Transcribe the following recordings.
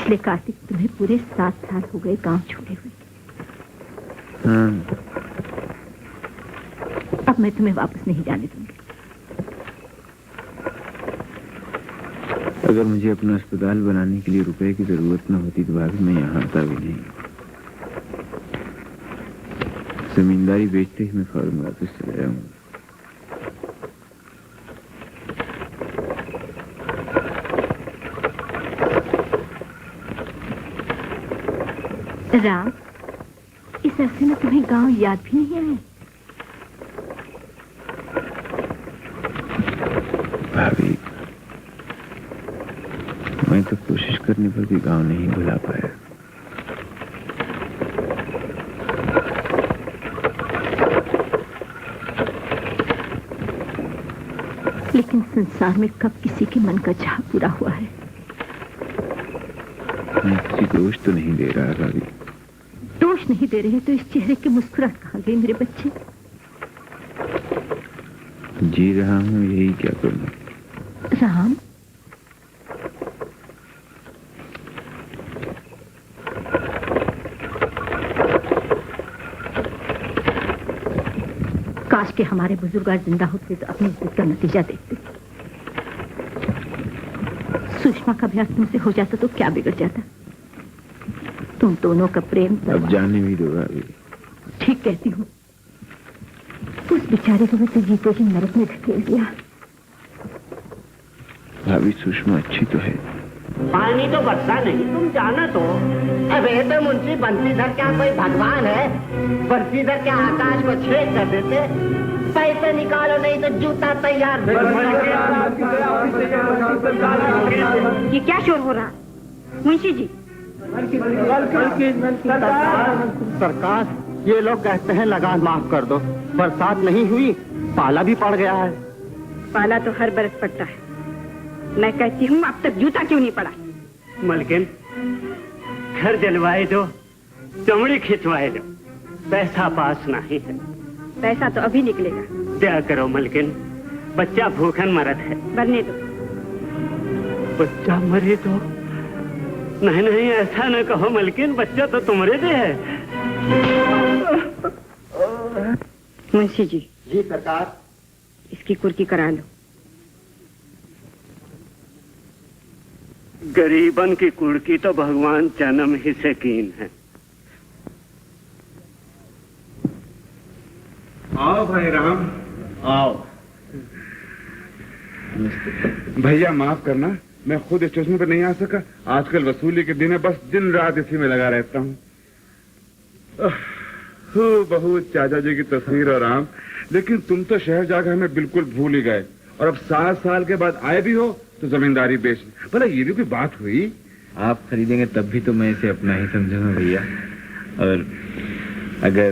पिछले कार्तिक तुम्हें पूरे 7 साल हो गए गांव छोड़े हुए। हाँ। अब मैं तुम्हें वापस नहीं जाने दूंगी। अगर मुझे अपना अस्पताल बनाने के लिए रुपए की जरूरत न होती तो भाभी मैं यहाँ आता भी नहीं। जमींदारी बेचते ही मैं फौरन वापस चला जाऊंगा। राम, इस अरसे में तुम्हें गांव याद भी नहीं आए? भाभी, मैं तो कोशिश करने पर भी गांव नहीं भुला पाया। लेकिन संसार में कब किसी के मन का चाह पूरा हुआ है? मैं किसी दोष तो नहीं दे रहा भाभी। दोष नहीं दे रहे तो इस चेहरे की मुस्कुराहट कहाँ गई मेरे बच्चे? जी रहा हूँ, यही क्या करूँ। राम, काश के हमारे बुजुर्ग आज जिंदा होते तो अपनी इज्जत का नतीजा देखते। सुषमा का ब्याह तुमसे हो जाता तो क्या बिगड़ जाता? तुम दोनों का प्रेम अब जाने भी दो भाभी। ठीक कहती हूँ। उस बेचारे को भी तो जीते ही नरक में धकेल दिया। भाभी, सुषमा अच्छी तो है। पानी तो बरसा नहीं, तुम जाना तो। अबे तो मुंशी बंसीधर क्या कोई भगवान है? बंसीधर क्या आकाश को छेद कर देते? पैसे निकालो नहीं तो जूता तैयार। ये क्या शोर हो रहा मुंशी जी? सरकार, ये लोग कहते हैं लगान माफ कर दो। बरसात नहीं हुई, पाला भी पड़ गया है। पाला तो हर बरस पड़ता है। मैं कहती हूँ अब तक जूता क्यों नहीं पड़ा? मलकिन, घर जलवाए दो, चमड़ी खिंचवाए दो, पैसा पास नहीं है। पैसा तो अभी निकलेगा। क्या करो मलकिन, बच्चा भूखन मरत है। बनने दो। बच्चा मरे तो? नहीं नहीं, ऐसा न कहो मलकिन, बच्चा तो तुम्हारे दे है। मुंशी जी। जी सरकार। इसकी कुर्की करा लो। गरीबन की कुड़की तो भगवान जन्म ही से कीन है। आओ भाई राम, आओ। भैया माफ करना, मैं खुद स्टेशन पर नहीं आ सका। आजकल वसूली के दिन है, बस दिन रात इसी में लगा रहता हूँ। बहू, चाचा जी की तस्वीर और आम, लेकिन तुम तो शहर जाकर हमें बिल्कुल भूल ही गए। और अब 7 साल के बाद आए भी हो तो जमींदारी बेच। भला ये भी कोई बात हुई? आप खरीदेंगे तब भी तो मैं इसे अपना ही समझूंगा भैया। और अगर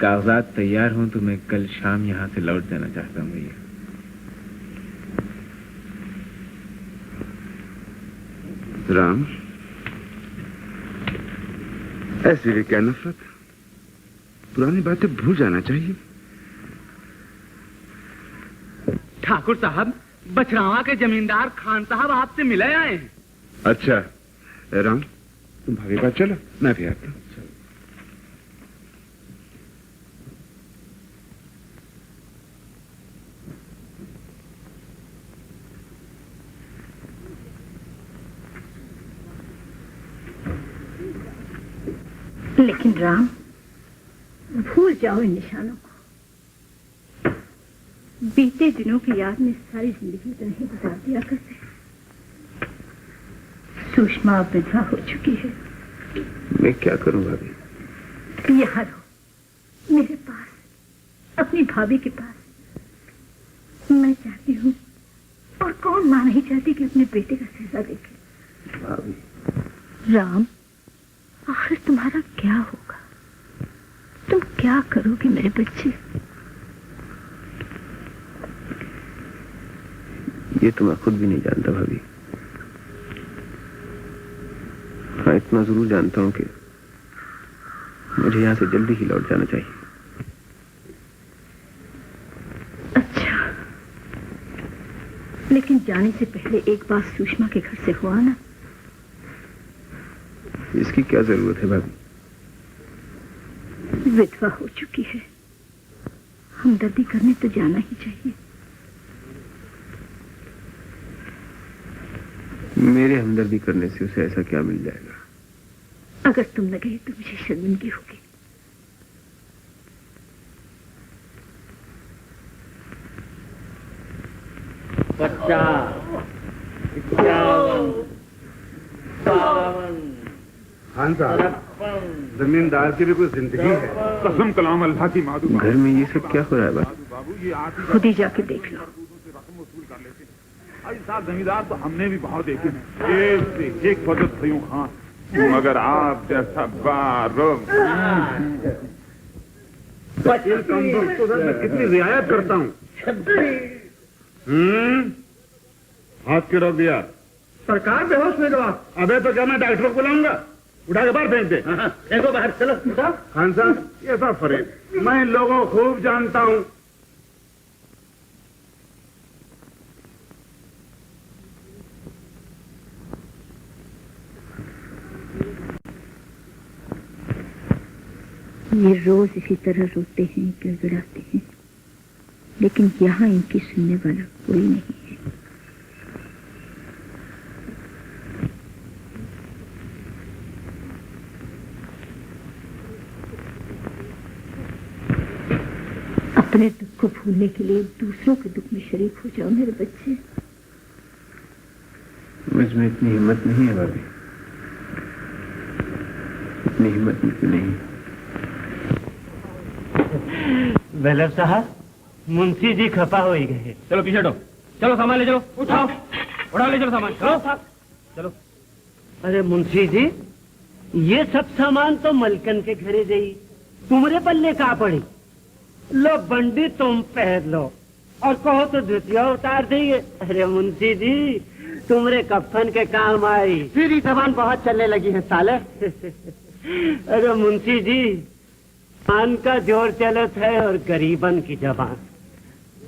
कागजात तैयार हों तो मैं कल शाम यहाँ से लौट जाना चाहता हूँ भैया। राम, ऐसी भी क्या नफरत? पुरानी बातें भूल जाना चाहिए। ठाकुर साहब, बछरावा के जमींदार खान साहब आपसे मिले आए हैं। अच्छा राम, तुम भाभी पास चलो, मैं भी आता हूँ। लेकिन राम, भूल जाओ इन निशानों को। बीते दिनों की याद में सारी जिंदगी तो नहीं गुजार दिया करते। सुषमा विधवा हो चुकी है। मैं क्या करूं भाभी? यहाँ रहो, मेरे पास, अपनी भाभी के पास। मैं चाहती हूँ, और कौन मां नहीं चाहती कि अपने बेटे का सहजा देखे। भाभी। राम, आखिर तुम्हारा क्या होगा? तुम क्या करोगे मेरे बच्चे? ये तो मैं खुद भी नहीं जानता भाभी। हाँ, इतना जरूर जानता हूँ कि मुझे यहाँ से जल्दी ही लौट जाना चाहिए। अच्छा, लेकिन जाने से पहले एक बात सुषमा के घर से हुआ ना। इसकी क्या जरूरत है भाभी? विधवा हो चुकी है, हमदर्दी करने तो जाना ही चाहिए। मेरे हमदर्दी करने से उसे ऐसा क्या मिल जाएगा? अगर तुम न गए तो मुझे शर्मिंदगी होगी। खान साहब, जमींदार की भी कोई जिंदगी है। कसम कलाम अल्लाह की मादू। घर में ये सब क्या हो रहा है बाबू? ये आप ही खुद ही जाके देख लो। रकम वसूल कर लेते हैं। अरे साहब, जमींदार तो हमने भी बहुत देखे हैं, एक से एक फजत सयूं खान, मगर आप जैसा बारो मैं कितनी रियायत करता हूँ। हाथ क्यों रोक दिया? सरकार बेहोश में गवा। अबे तो क्या मैं डॉक्टर को बुलाऊंगा? उठा के बाहर फेंक दे। देखो बाहर चलो। खान साहब, ये सब फरेब, मैं इन लोगों को खूब जानता हूँ। ये रोज इसी तरह रोते हैं, गिड़गिड़ाते हैं, लेकिन यहाँ इनकी सुनने वाला कोई नहीं है। अपने दुख को भूलने के लिए दूसरों के दुख में शरीक हो जाओ मेरे बच्चे। मुझ में इतनी हिम्मत नहीं है भाभी, इतनी हिम्मत मुझ में नहीं। बेलर साहब, मुंशी जी खपा हो ही गए। चलो पीछे हटो, चलो सामान ले चलो, उठाओ, उठा ले चलो सामान, चलो चलो। अरे मुंशी जी, ये सब सामान तो मलकन के घरे गई, तुम्हारे पल्ले कहाँ पड़ी? लो बंडी तुम पहन लो और कहो तो जुतिया उतार देंगे। अरे मुंशी जी, तुम्हारे कफन के काम आई। फिर ये जबान बहुत चलने लगी है साले। अरे मुंशी जी, पान का जोर चलत है और गरीबन की जबान।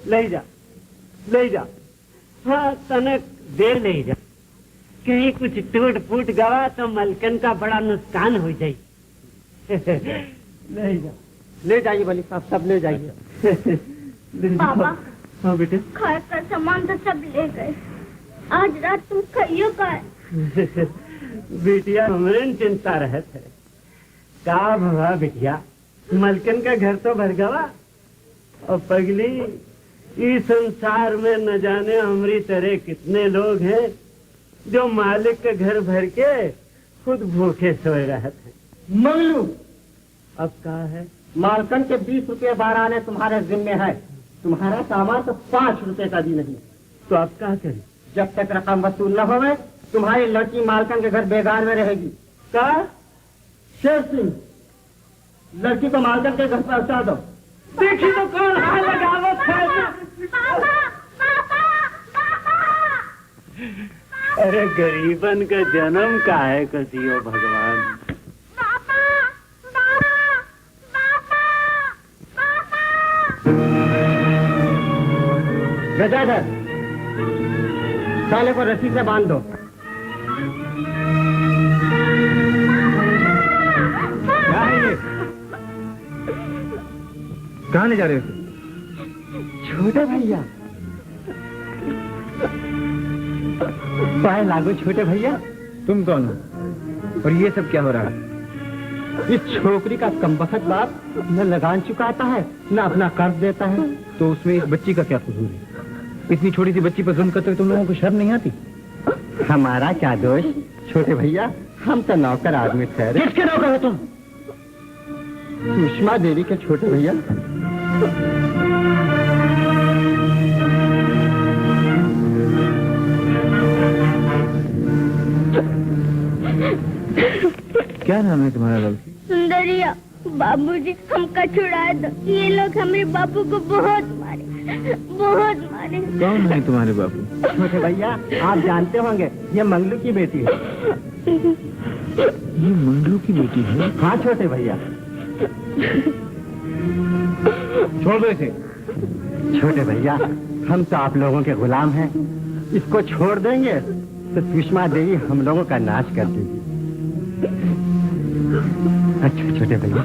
ले जा, ले जा, हाँ तनक दे ले जा, कहीं कुछ टूट फूट गवा तो मलकन का बड़ा नुकसान हो जाए। ले जा, ले जाइए वली साहब, सब ले जाइए। पापा, हाँ बेटे। घर का सामान तो सब ले गए, आज रात तुम खाइयो का? बिटिया हमरे चिंता रहत है। का भवा बिटिया, मलकन का घर तो भर गवा और पगली, इस संसार में न जाने हमारी तरह कितने लोग हैं जो मालिक के घर भर के खुद भूखे सोए रहते हैं। मंगलू, अब क्या है? मालकन के 20 रुपए बाराने तुम्हारे जिम्मे है, तुम्हारा सामान तो 5 रुपए का भी नहीं। तो अब क्या करें? जब तक रकम वसूल न होवे, तुम्हारी लड़की मालकन के घर बेगार में रहेगी। का शेर सिंह, लड़की को मालकन के घर पहुंचा दो। देखी तो कौन हाथ लगावत है। अरे गरीबन का जन्म का है कसियो भगवान। गजाधर, साले को रस्सी से बांध दो। क्या है ये? कहाँ ले जा रहे हो? छोटे भैया, पाए लागो छोटे भैया। तुम कौन हो और ये सब क्या हो रहा है? इस छोकरी का कमबख्त बाप न लगान चुकाता है न अपना कर्ज देता है। तो उसमें इस बच्ची का क्या कसूर है? इतनी छोटी सी बच्ची पर जुल्म करते हुए तुम लोगों को शर्म नहीं आती? हमारा क्या दोष छोटे भैया, हम तो नौकर आदमी ठहरे। किसके नौकर हो तुम? सुषमा देवी के छोटे भैया। क्या नाम है तुम्हारा लड़की? सुंदरिया। बाबूजी, हमका छुड़ा दो, ये लोग हमारे बापू को बहुत मारे, बहुत मारे। कौन है तुम्हारे बापू? छोटे भैया, आप जानते होंगे, ये मंगलू की बेटी है। ये मंगलू की बेटी है? हाँ छोटे भैया। छोड़ दो इसे। छोटे भैया, हम तो आप लोगों के गुलाम हैं, इसको छोड़ देंगे तो सुषमा देवी हम लोगों का नाश कर देगी। अच्छा छोटे भैया,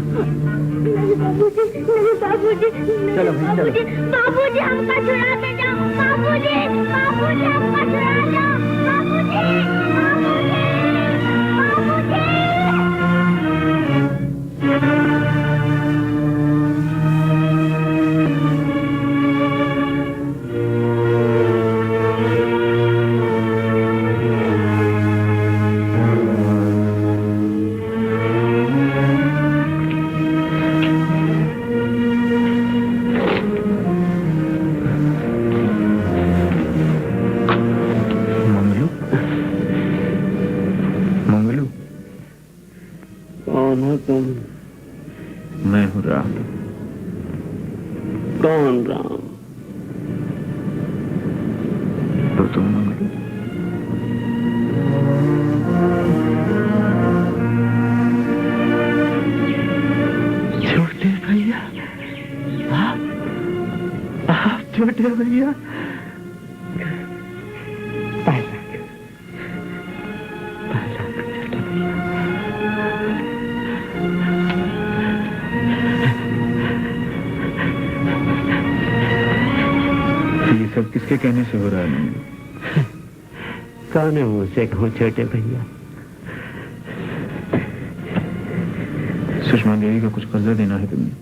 नहीं बाबूजी, नहीं बाबूजी, नहीं चलो भाई, चलो। बाबूजी, बाबूजी हमको छुड़ा के जाओ, बाबूजी, बाबूजी हमको छुड़ा जाओ, बाबूजी, बाबूजी, मंगलू, मंगलू, कौन हो तुम? मैं हूँ राम। कौन राम? तो तुम मंगलू। छोटे भैया, आप छोटे भैया। ये सब किसके कहने से हो रहा है मंगलू? कौन है मुझसे कहूँ छोटे भैया? सुषमा देवी का कुछ कर्जा देना है तुम्हें।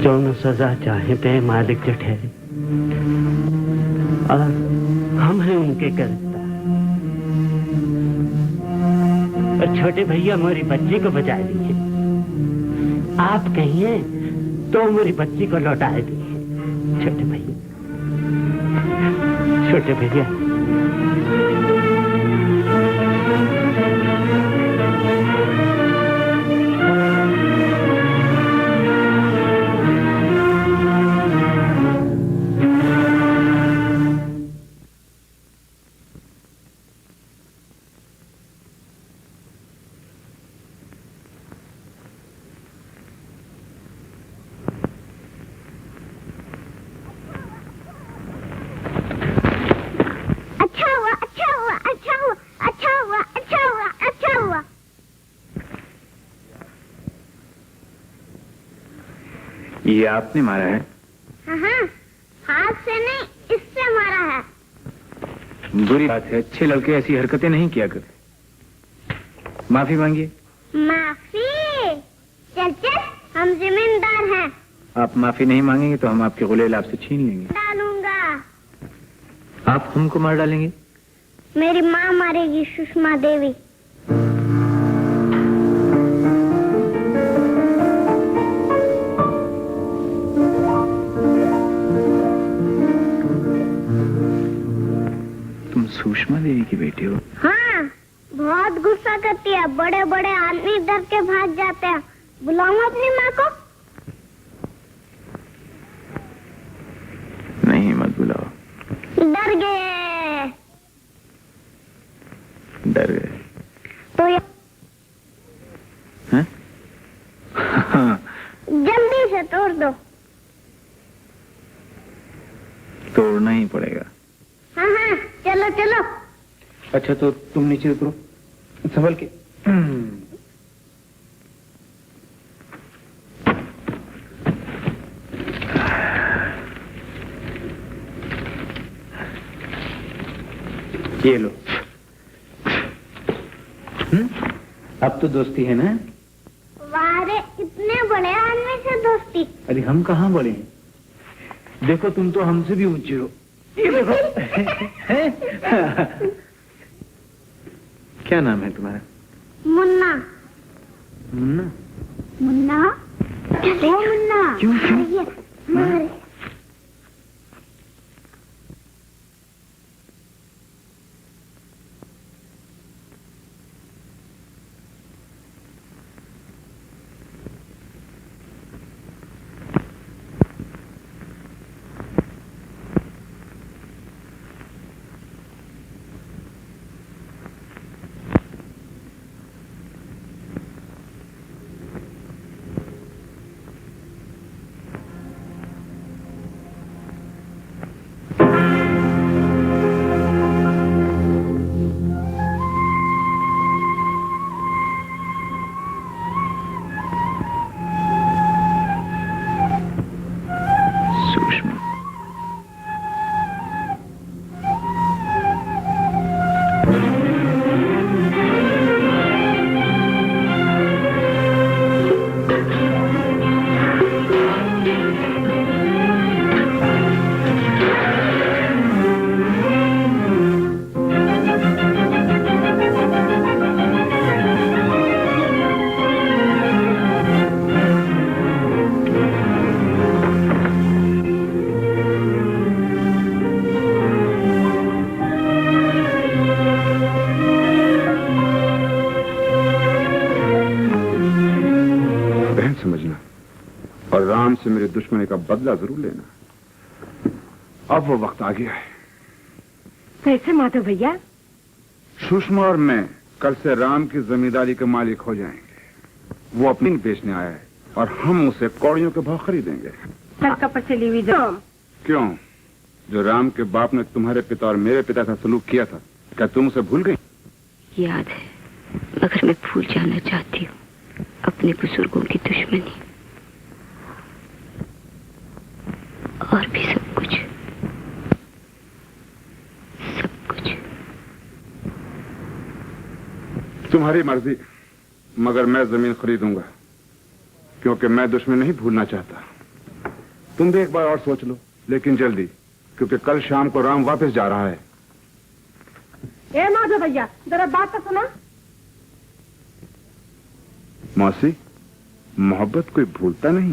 जो सजा चाहे पे मालिक जो ठहरे, और हम हैं उनके गिरफ्तार। और छोटे भैया मेरी बच्ची को बचा दीजिए। आप कहिए तो मेरी बच्ची को लौटा दीजिए छोटे भैया। छोटे भैया, अच्छा हुआ, अच्छा हुआ, अच्छा हुआ, अच्छा हुआ, अच्छा हुआ, अच्छा हुआ। ये आपने मारा है? हाँ, हाथ से नहीं, इससे मारा है। बुरी बात है, अच्छे लड़के ऐसी हरकतें नहीं किया करते। माफी मांगिए। माफी? चल चल, हम जिम्मेदार हैं। आप माफी नहीं मांगेंगे तो हम आपके गुलेल आपसे छीन लेंगे। डालूंगा। आप हमको मार डालेंगे? मेरी माँ मारेगी, सुषमा देवी। तुम सुषमा देवी की बेटी हो? हाँ, बहुत गुस्सा करती है। बड़े बड़े आदमी डर के भाग जाते हैं। बुलाऊं अपनी माँ को? नहीं, मत बुलाओ। डर गए। डर गए? तो ये हैं? जल्दी से तोड़ दो। तोड़ना ही पड़ेगा। हाँ हाँ, चलो चलो। अच्छा तो तुम नीचे उतरो, संभल के। ये लो। अब तो दोस्ती है ना? वारे, इतने बड़े आदमी से दोस्ती। अरे हम कहाँ बड़े हैं? देखो तुम तो हमसे भी ऊंचे हो। ये देखो। क्या नाम है तुम्हारा? मुन्ना। मुन्ना? मुन्ना? ओ मुन्ना। क्यों क्यों? मारे। दुश्मनी का बदला जरूर लेना। अब वो वक्त आ गया है। कैसे माधव भैया? सुषमा और मैं कल से राम की जमींदारी के मालिक हो जाएंगे। वो अपनी बेचने आया है और हम उसे कौड़ियों के भाव खरीदेंगे। क्यों? जो राम के बाप ने तुम्हारे पिता और मेरे पिता का सलूक किया था, क्या तुम उसे भूल गई? याद है, मगर मैं भूल जाना चाहती हूँ अपने बुजुर्गों की दुश्मनी और भी सब कुछ। तुम्हारी मर्जी, मगर मैं जमीन खरीदूंगा, क्योंकि मैं दुश्मन नहीं भूलना चाहता। तुम भी एक बार और सोच लो, लेकिन जल्दी, क्योंकि कल शाम को राम वापस जा रहा है। ए माधव भैया, जरा बात तो सुना। मौसी, मोहब्बत कोई भूलता नहीं।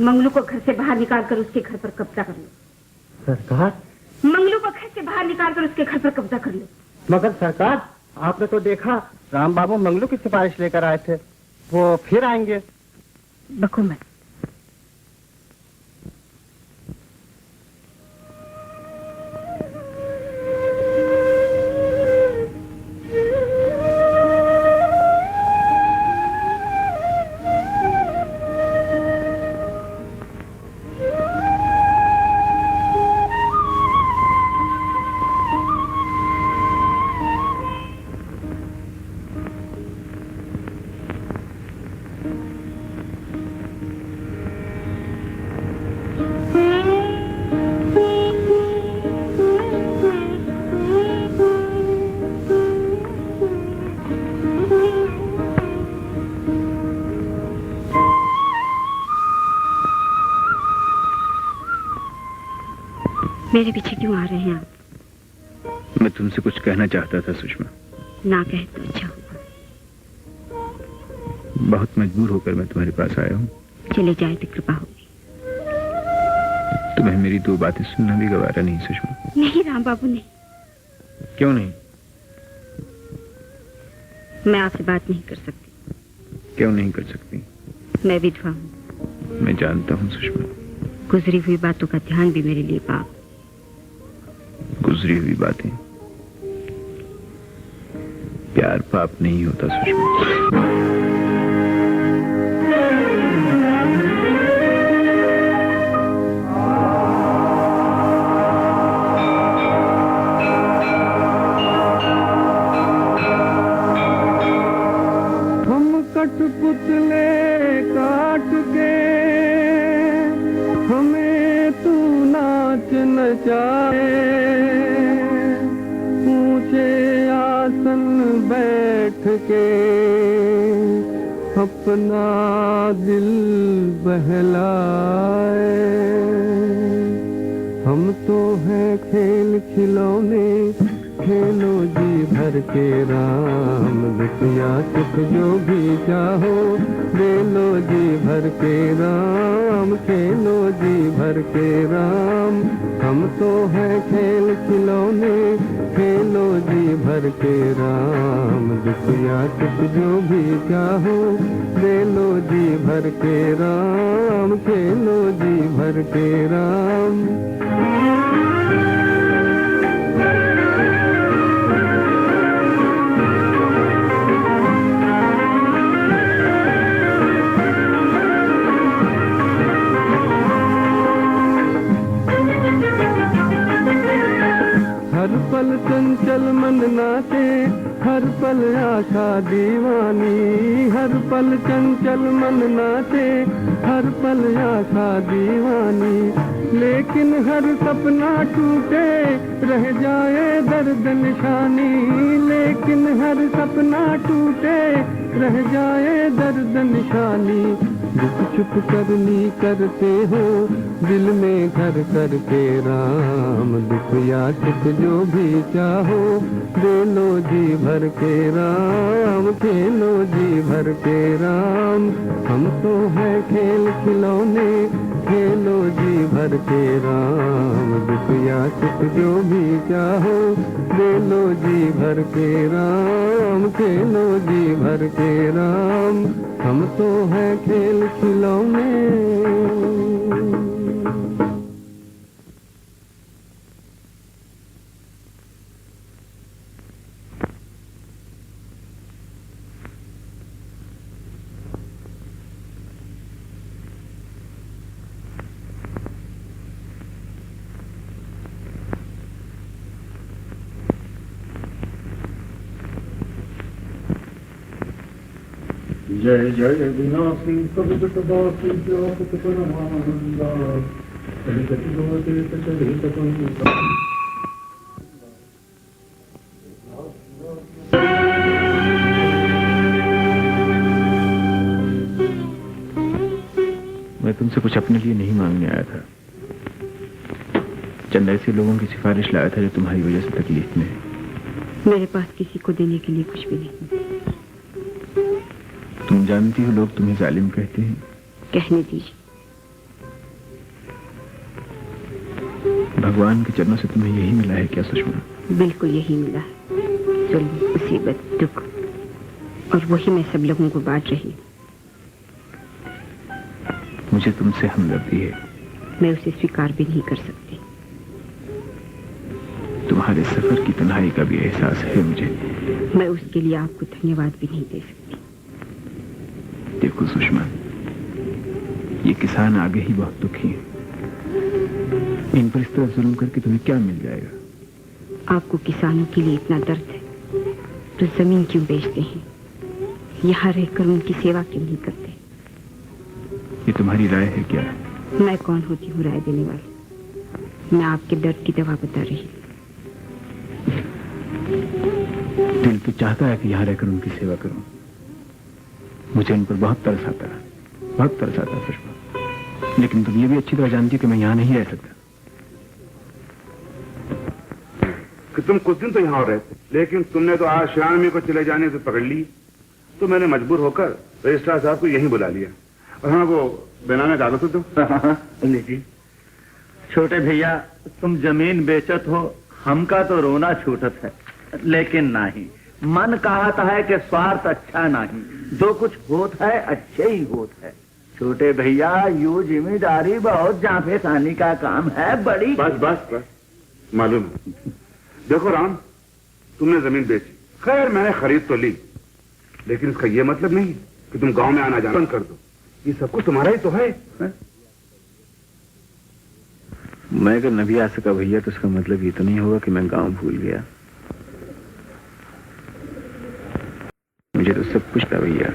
मंगलू को घर से बाहर निकालकर उसके घर पर कब्जा कर लो। सरकार? मंगलू को घर से बाहर निकालकर उसके घर पर कब्जा कर लो। मगर सरकार, आपने तो देखा राम बाबू मंगलू की सिफारिश लेकर आए थे, वो फिर आएंगे। बको मत। मेरे पीछे क्यों आ रहे हैं आप? मैं तुमसे कुछ कहना चाहता था सुषमा। ना कहे तो अच्छा होगा। बहुत मजबूर होकर मैं तुम्हारे पास आया हूँ। चले जाए तो कृपा होगी। तुम्हें मेरी दो बातें सुनना भी गवारा नहीं सुषमा। नहीं राम बाबू, नहीं। क्यों नहीं? मैं आपसे बात नहीं कर सकती। क्यों नहीं कर सकती? मैं विधवा हूँ। मैं जानता हूँ सुषमा। गुजरी हुई बातों का ध्यान भी मेरे लिए पाप। गुजरी हुई बातें, प्यार पाप नहीं होता सुषमा। कठपुतले काट के हमें तू नाच नचाए, ऊंचे आसन बैठ के अपना दिल बहलाए। हम तो हैं खेल खिलौने, खेलो जी भर के राम, दुनिया सुख जो भी चाहो ले लो जी भर के राम, खेलो जी भर के राम। हम तो हैं खेल खिलौने, खेलो जी भर के राम, दुनिया सुख जो भी चाहो ले लो जी भर के राम, खेलो जी भर के राम। हर पल चंचल मन नाचे, हर पल आशा दीवानी, हर पल चंचल मन नाचे, हर पल आशा दीवानी। लेकिन हर सपना टूटे रह जाए दर्द निशानी, लेकिन हर सपना टूटे रह जाए दर्द निशानी। दुख चुप करनी करते हो दिल में घर करके राम, दुख या सुख जो भी चाहो दे लो जी भर के राम, खेलो जी भर के राम। हम तो है खेल खिलौने, खेलो जी भर के राम, दुख या सुख जो भी चाहो दे लो जी भर के राम, खेलो जी भर के राम। हम तो है खेल खिलौने। जय जय विनाशी कवित दासी व्यापक परमानंदा, चरित चरित चरित पंडिता। मैं तुमसे कुछ अपने लिए नहीं मांगने आया था। चंद ऐसे लोगों की सिफारिश लाया था जो तुम्हारी वजह से तकलीफ में है। मेरे पास किसी को देने के लिए कुछ भी नहीं। तुम जानती हो लोग तुम्हें जालिम कहते हैं। कहने दीजिए। भगवान के चरणों से तुम्हें यही मिला है क्या सुषमा? बिल्कुल यही मिला है। जुल्म, मुसीबत, दुख, और वही मैं सब लोगों को बांट रही हूँ। मुझे तुमसे हमदर्दी है। मैं उसे स्वीकार भी नहीं कर सकती। तुम्हारे सफर की तन्हाई का भी एहसास है मुझे। मैं उसके लिए आपको धन्यवाद भी नहीं दे सकती। देखो सुषमा, ये किसान आगे ही बहुत दुखी हैं। इन पर इस तरह जुल्म करके तुम्हें क्या मिल जाएगा? आपको किसानों के लिए इतना दर्द है तो जमीन क्यों बेचते हैं? यहाँ रहकर उनकी सेवा क्यों नहीं करते? ये तुम्हारी राय है क्या? मैं कौन होती हूँ राय देने वाली? मैं आपके दर्द की दवा बता रही हूँ। दिल तो चाहता है कि यहाँ रहकर उनकी सेवा करूं। मुझे उन पर बहुत तरस आता है, बहुत तरस आता है सुषमा। लेकिन तुम ये भी अच्छी तरह जानती हो कि मैं यहाँ नहीं रह सकता। कि तुम कुछ दिन तो यहाँ रहे थे, लेकिन तुमने तो आज श्यामी को चले जाने से पकड़ ली, तो मैंने मजबूर होकर रजिस्ट्रार साहब को यहीं बुला लिया। और हाँ, वो बेनामे कागज तो लीजिए। छोटे भैया, तुम जमीन बेचत हो, हमका तो रोना छूटत है, लेकिन नहीं, मन कहता है कि स्वार्थ अच्छा नहीं, जो कुछ होता है अच्छे ही होता है। छोटे भैया, यू जिम्मेदारी बहुत जाफेसानी का काम है, बड़ी। बस बस बस, मालूम है। देखो राम, तुमने जमीन बेची, खैर मैंने खरीद तो ली, लेकिन इसका यह मतलब नहीं कि तुम गांव में आना जाना बंद कर दो। ये सब कुछ तुम्हारा ही तो है? मैं अगर न भी आ सका भैया, तो इसका मतलब ये तो नहीं होगा कि मैं गांव भूल गया। मुझे तो सब कुछ था भैया।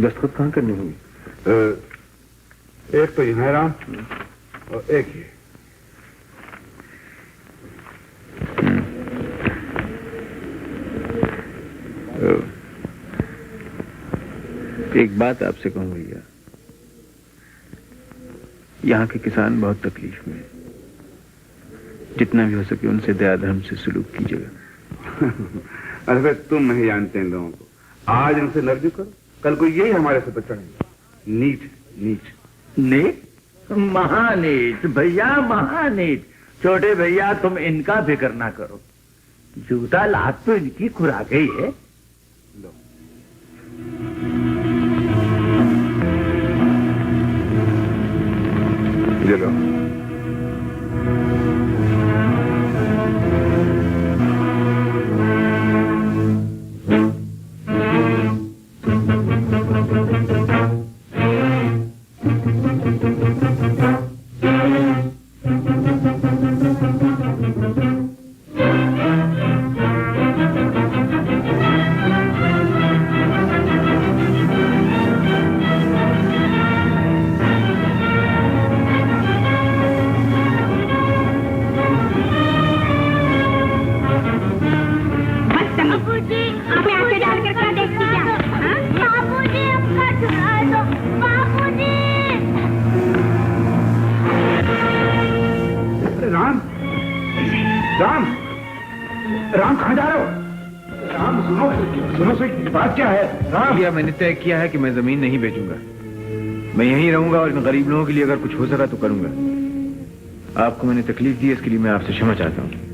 दस्तखत कहाँ करनी होगी? एक तो यहाँ है राम, और एक ये। एक बात आपसे कहूं भैया, यहाँ के किसान बहुत तकलीफ में हैं। जितना भी हो सके उनसे दया धर्म से सलूक कीजिएगा। अरे तुम नहीं जानते इन लोगों को। आज इनसे नर्ज करो, कल को यही हमारे से चढ़ेंगे। नीच नीच नीच, महानीच भैया, महानीच। छोटे भैया, तुम इनका फिक्र ना करो, जूता लात तो इनकी खुराक ही है। ये लो। राम, राम कहाँ जा रहे हो? राम सुनो, सुनो सही, बात क्या है? राम, भैया मैंने तय किया है कि मैं जमीन नहीं बेचूंगा। मैं यहीं रहूंगा और इन गरीब लोगों के लिए अगर कुछ हो सका तो करूंगा। आपको मैंने तकलीफ दी, इसके लिए मैं आपसे क्षमा चाहता हूँ।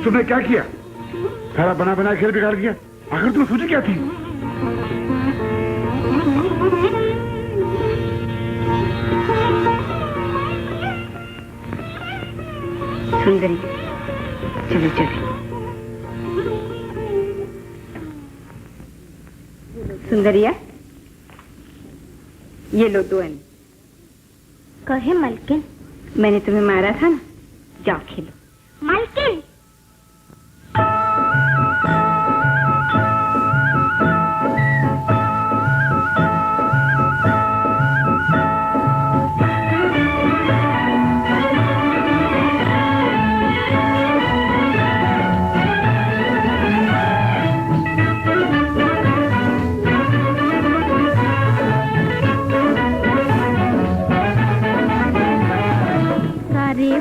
तुमने क्या किया? सारा बना बना खेल बिगाड़ दिया। आखिर तुम्हें सोची क्या थी? सुंदरी, चलो चलो। सुंदरिया, ये लो 2 आने। कहे मलकिन? मैंने तुम्हें मारा था ना, जाओ खेलो। मलकिन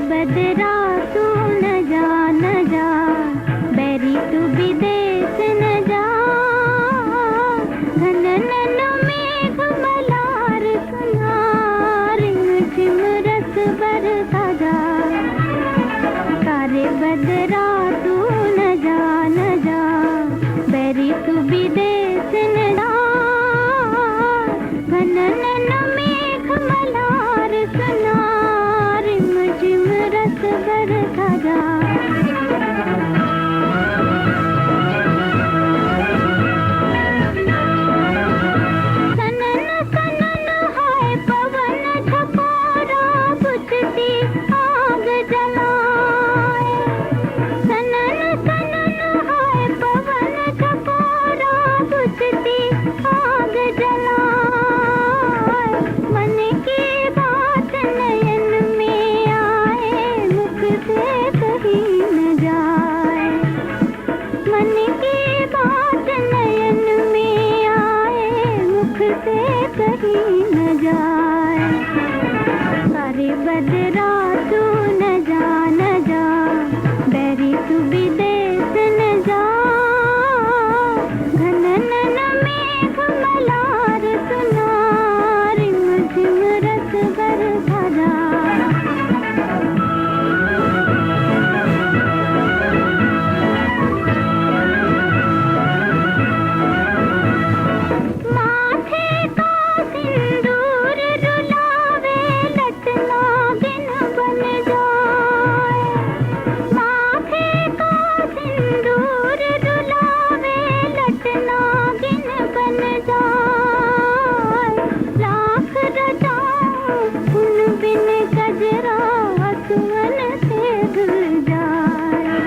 बदरा तू न जा बैरी तू विदेश न जा घनन मेघ मलार सुनार झिम रस बरसा जा कारे बदरा तू न जा बैरी तू विदेश न जा घनन मेघ मलार सुनार झिम रस बरसा जा सनन सनन हाय पवन झकोरा बुझती आग जलाए सनन सनन हाय पवन झकोरा बुझती आग जलाए मन की बात नयन में आए मुख से कहीं न जाए मन की बात नयन में आए मुख से कहीं न जाए सारे बदरा तू न जा बैरी तू विदेश न जा घनन मेघ मलार सुनार झिम रस बरसा जा माथे का सिंदूर रुलावे लटना गिन बन जाए माथे का सिंदूर रुलावे लटना गिन बन जाए लाख रचाऊं उन बिन गजरा सुअन से धुल जाए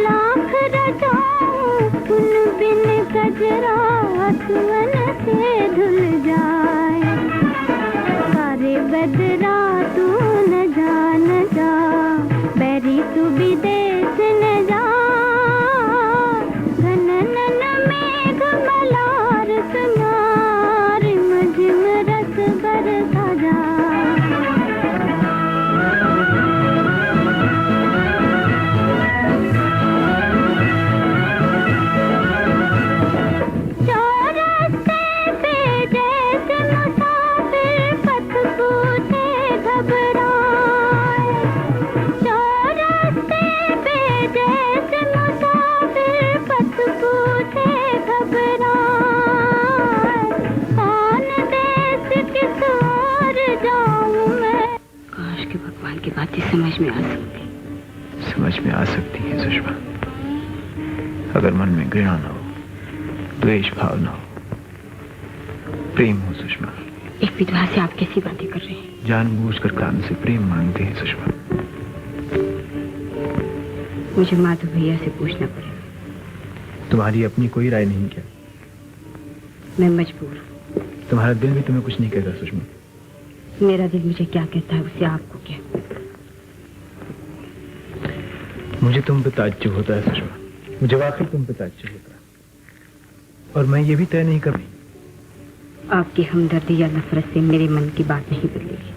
लाख रचाऊं उन बिन गजरा सुअन से धुल जाए सारे बदरा तू न जा बैरी तू विदेश न जा घनन मेघ मलार सुनार झिम रस बरसा जा चौरस्ते पे जैसे मुसाफिर पथ पूछे घबराए चौरस्ते पे जैसे मुसाफिर पथ पूछे घबराए कौन देश किस ओर जाऊं मैं काश के भगवान की बातें समझ में आ सकती। समझ में आ सकती है सुषमा, अगर मन में घृणा न हो, द्वेष भाव न हो, प्रेम हो सुषमा। एक विधवा से आप कैसी बातें कर रहे हैं? जानबूझकर कान से प्रेम मांगते हैं सुषमा। मुझे माधव भैया से पूछना पड़ेगा। तुम्हारी अपनी कोई राय नहीं क्या? मैं मजबूर हूँ। तुम्हारा दिल भी तुम्हें कुछ नहीं कहता सुषमा। मेरा दिल मुझे क्या कहता है उससे आपको क्या? मुझे तुम पे ताज्जुब होता है सुषमा, मुझे वाकई तुम पे ताज्जुब होता है। और मैं ये भी तय नहीं कर रही। आपकी हमदर्दी या नफरत से मेरे मन की बात नहीं बदलेगी।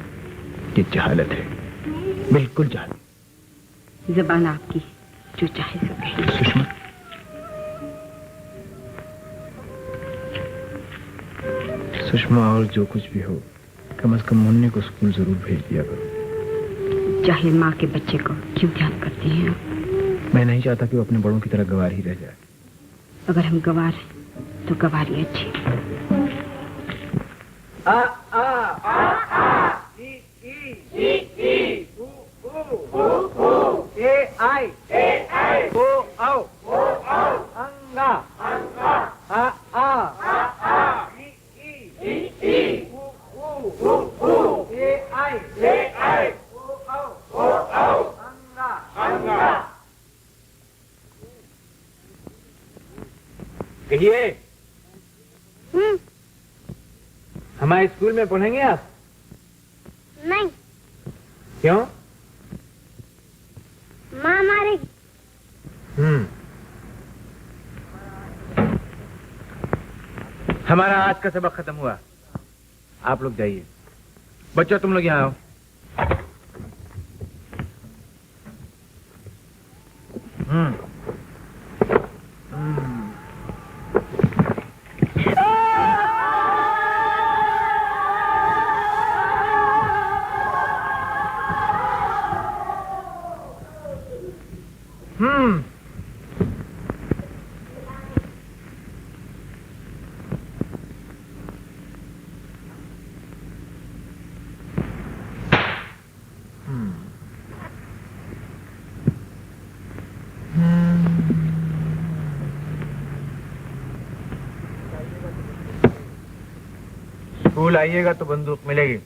ये जहालत है, बिल्कुल जहालत। जबान आपकी, जो चाहे सो कहिए। सुषमा, सुषमा, और जो कुछ भी हो, कम से कम मुन्नी को स्कूल जरूर भेज दिया करो। जाहिल माँ के बच्चे को क्यों ध्यान करती हैं आप? मैं नहीं चाहता कि वो अपने बड़ों की तरह गवार ही रह जाए। अगर हम गवार हैं तो गवार ही अच्छी। आ आ आ आ ई ई ई ई उ उ ए आई ओ औ अंगा आ आ ई ई उ उ ए आई ओ औ अंगा। कहिए, हमारे स्कूल में पढ़ेंगे आप? नहीं। क्यों? माँ मारेगी। हमारा आज का सबक खत्म हुआ, आप लोग जाइए। बच्चों, तुम लोग यहाँ आओ। स्कूल आइएगा तो बंदूक मिलेगी।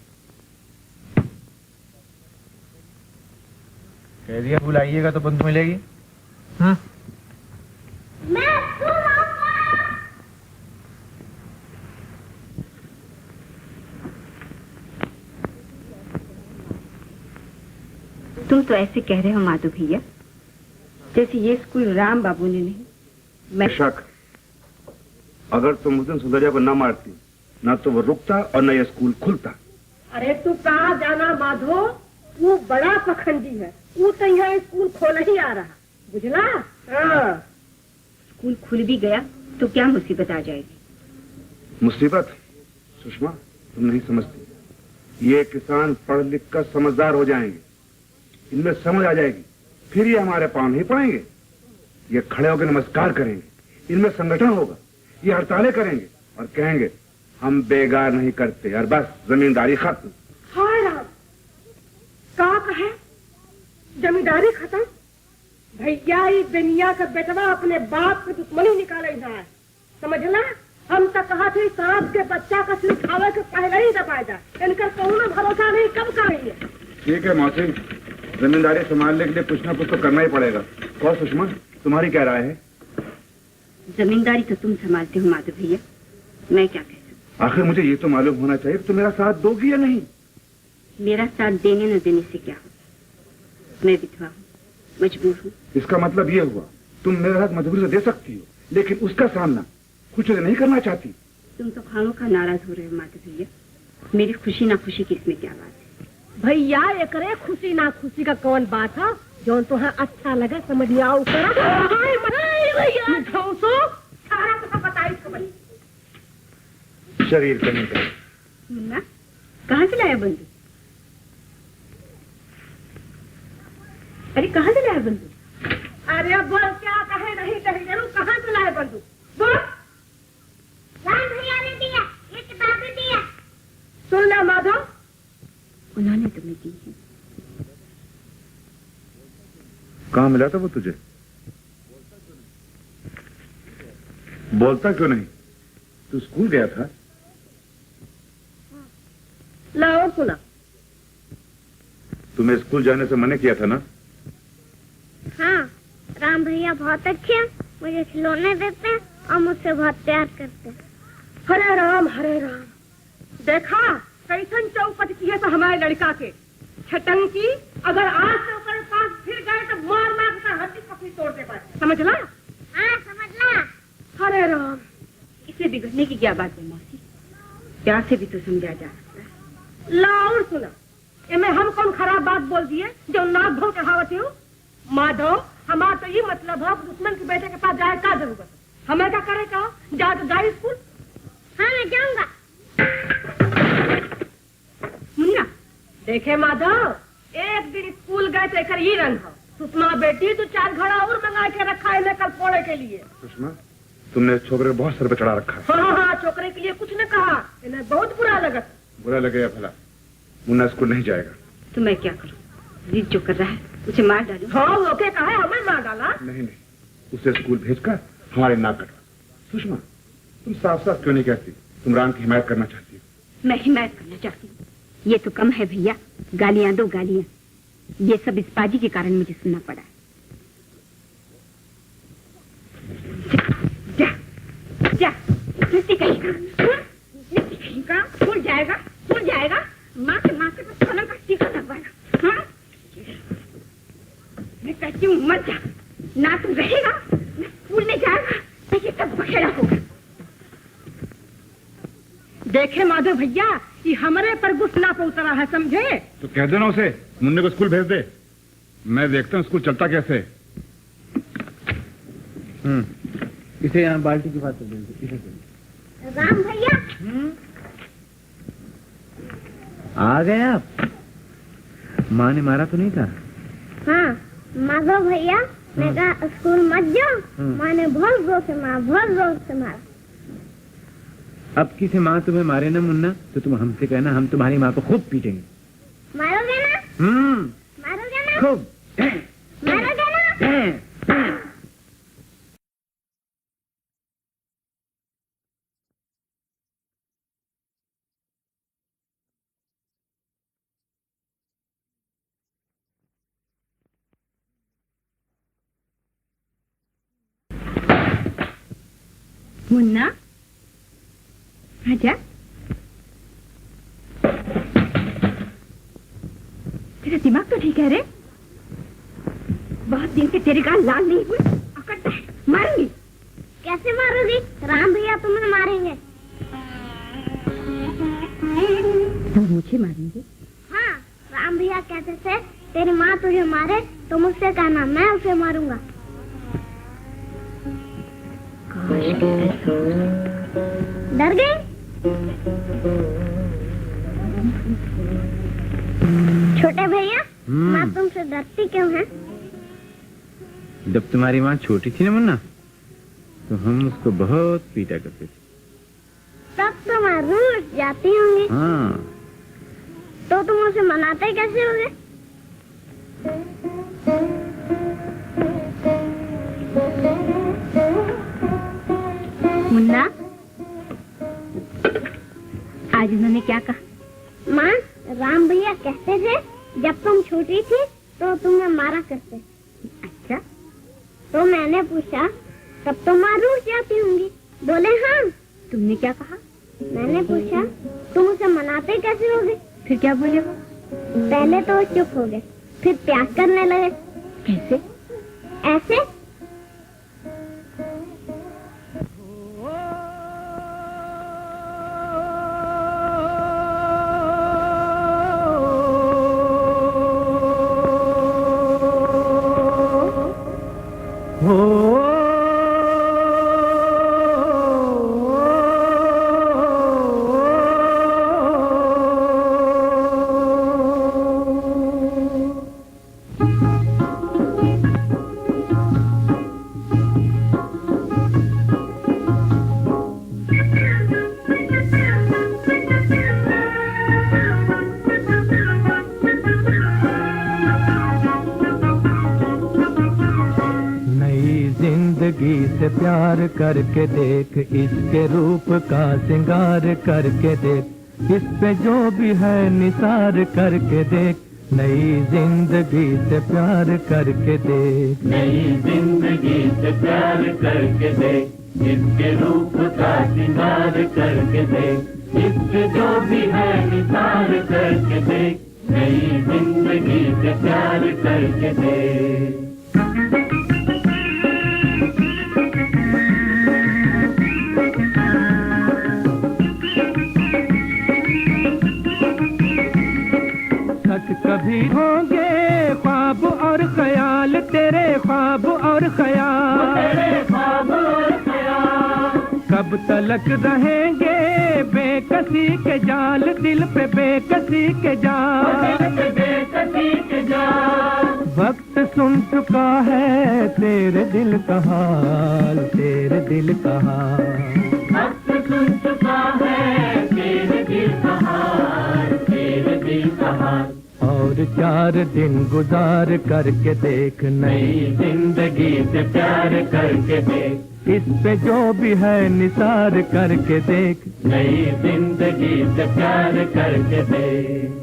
कह दिया, स्कूल आइएगा तो बंदूक मिलेगी। मैं स्कूल आऊंगा। तुम तो ऐसे कह रहे हो माधु भैया, जैसे ये स्कूल राम बाबू ने नहीं। मैं शक, अगर तुम उस दिन सुंदरिया को न मारती, ना तो वो रुकता और न ये स्कूल खुलता। अरे तू कहाँ जाना माधो, वो बड़ा पखंडी है। वो तो यहाँ स्कूल खोल ही आ रहा, बुझला? स्कूल खुल भी गया तो क्या मुसीबत आ जाएगी? मुसीबत? सुषमा, तुम नहीं समझती। ये किसान पढ़ लिख कर समझदार हो जाएंगे, इनमें समझ आ जाएगी, फिर ये हमारे पांव नहीं पड़ेंगे। ये खड़े होकर नमस्कार करेंगे, इनमें संगठन होगा, ये हड़तालें करेंगे और कहेंगे हम बेगार नहीं करते और बस जमींदारी खत्म। हाय राम, का कहे जमींदारी खत्म? भैया ये दुनिया का बेटवा अपने बाप की दुश्मनी निकाले जाए, समझला? हम तो कहा थे सांप के बच्चा का सिर खावे के पहले ही दबाए जाए। इनका कौन भरोसा नहीं, कब करेंगे? ठीक है मौसी, जमींदारी संभालने के लिए कुछ ना कुछ तो करना ही पड़ेगा। और सुषमा, तुम्हारी क्या राय है? जमींदारी तो तुम संभालते हो माधव भैया, मैं क्या कह सकती? आखिर मुझे ये तो मालूम होना चाहिए कि तुम मेरा साथ दोगी या नहीं। मेरा साथ देने न देने से क्या हो, मैं विधवा हूँ, मजबूर हूँ। इसका मतलब ये हुआ तुम मेरे साथ मजबूरी से दे सकती हो, लेकिन उसका सामना खुद से नहीं करना चाहती। तुम तो खानों का नाराज हो रहे हो माधव भैया, मेरी खुशी ना खुशी की इसमें क्या बात है? भैया ये करे खुशी ना खुशी का कौन बात है? जो तो है अच्छा लगा समझ में आओ शरीर कहीं का मुन्ना, कहाँ से लाया बंदूक? अरे कहाँ से लाया बंदूक? अरे बोल, क्या कहे नहीं कहे जरूर, कहाँ से लाए बंदूक? बोल। राम भैया ने दिया, ये किताब ने दिया। सुन ले माधव, उन्होंने तुम्हें दी है। कहाँ मिला था वो तुझे? बोलता क्यों नहीं? तू स्कूल गया था? लाओ सुना। तुम्हें स्कूल जाने से मना किया था ना? हाँ, राम भैया बहुत अच्छे हैं, मुझे खिलौने देते हैं और मुझसे बहुत प्यार करते हैं। हरे राम हरे राम। देखा कैसन चौपट की है तो हमारे लड़का के छटंकी। अगर आज से ऊपर पास फिर गए तो मार मार कर हड्डी पकड़ी तोड़ दे पाए, समझला? हाँ समझला। हरे राम, बिगड़ने की क्या बात है मौसी? प्यार से भी तो समझा जा सकता है। लाउर सुना, इनमें हम कौन खराब बात बोल दिए जो नाक धो चढ़ावती हूँ? माधव, हमारा तो ये मतलब है दुश्मन के बेटे के पास जाए का जरूरत? हमें क्या करे का? जा तो जाए स्कूल। हाँ मैं जाऊंगा। मुन्ना देखे माधव, एक दिन स्कूल गए तो एक ये रंग हो। सुषमा बेटी तो 4 घड़ा और मंगा के रखा है इन्हें कल फोड़े के लिए। सुषमा, तुमने छोकरे को बहुत सर पे चढ़ा रखा है। हाँ, छोकरे के लिए कुछ न कहा, इन्हें बहुत बुरा लगा। बुरा लगे या भला, मुन्ना स्कूल नहीं जाएगा। तो मैं क्या करूं? जिद जो कर रहा है उसे मार डालूं? हाँ, ओके कहा है, हमें मार डाला। नहीं, उसे स्कूल भेजकर हमारे नाक कटवा। सुषमा, तुम साफ साफ क्यों नहीं कहती तुम राम की हिमायत करना चाहती हो? मैं हिमायत करना चाहती हूँ, ये तो कम है भैया। गालियां दो गालियां, ये सब इस बाजी के कारण मुझे सुनना पड़ा है। जा, जा, नृत्य कहेगा, भूल जाएगा, माँ के पास कलम का टीका लगवाएगा। हाँ? मैं कहती हूँ मत जा, ना तू रहेगा, ना स्कूल में जाएगा, तो ये सब बखेड़ा होगा। देखे माधव भैया, ये हमारे पर गुस्सा पे उतरा है, समझे? तो कह देना उसे मुन्ने को स्कूल भेज दे। मैं देखता हूँ स्कूल चलता कैसे। इसे यहाँ बाल्टी की बात कर। राम भैया आ गए आप? माँ ने मारा तो नहीं था? हाँ, माधव भैया मैं कहा स्कूल मत जाओ। माँ ने बहुत जोर से मारा। अब किसी माँ तुम्हें मारे ना मुन्ना, तो तुम हमसे कहना, हम तुम्हारी माँ को खूब पीटेंगे। मारोगे ना? मारोगे ना? खूब मारोगे ना? मुन्ना, आजा। तेरा दिमाग तो ठीक है रे? बहुत दिन से तेरे गाल लाल नहीं हुए, अकड़ता है, मारूंगी। कैसे मारोगी? राम भैया तुम्हें मारेंगे। तो मुझे मारेंगे? हाँ, राम भैया कहते थे तेरी माँ तुझे मारे तो मुझसे कहना, मैं उसे मारूंगा। डर गई? छोटे भैया, माँ तुमसे डरती क्यों है? जब तुम्हारी माँ छोटी थी ना मुन्ना, तो हम उसको बहुत पीटा करते थे। तब तो मैं रूठ जाती होंगी। हाँ। तो तुम उसे मनाते कैसे होगे? मुन्ना, आज उन्होंने क्या कहा? माँ, राम भैया कहते थे जब तुम छोटी थी तो तुम्हें मारा करते। अच्छा, तो मैंने पूछा तब तो माँ रूठ जाती होंगी। बोले हाँ। तुमने क्या कहा? मैंने पूछा तुम उसे मनाते कैसे होगे? फिर क्या बोले वो? पहले तो वो चुप हो गए, फिर प्यार करने लगे। कैसे? ऐसे। प्यार करके देख, इसके रूप का सिंगार करके देख, इस पे जो भी है निसार करके देख। नई जिंदगी से प्यार करके देख, नई जिंदगी से प्यार करके देख, इसके रूप का सिंगार करके देख, इस पे जो भी है निसार करके देख। नई जिंदगी से प्यार करके देख। कभी होंगे ख्वाब और ख्याल, तेरे ख्वाब और ख्याल, कब तलक रहेंगे बेकसी के जाल, दिल पे बेकसी के जाल। वक्त सुन चुका है तेरे दिल का हाल, तेरे दिल का हाल। वक्त सुन चुका है तेरे दिल का हाल, तेरे दिल का हाल। और 4 दिन गुजार करके देख, नई जिंदगी से प्यार करके देख, इस पे जो भी है निसार करके देख, नई जिंदगी से प्यार करके देख।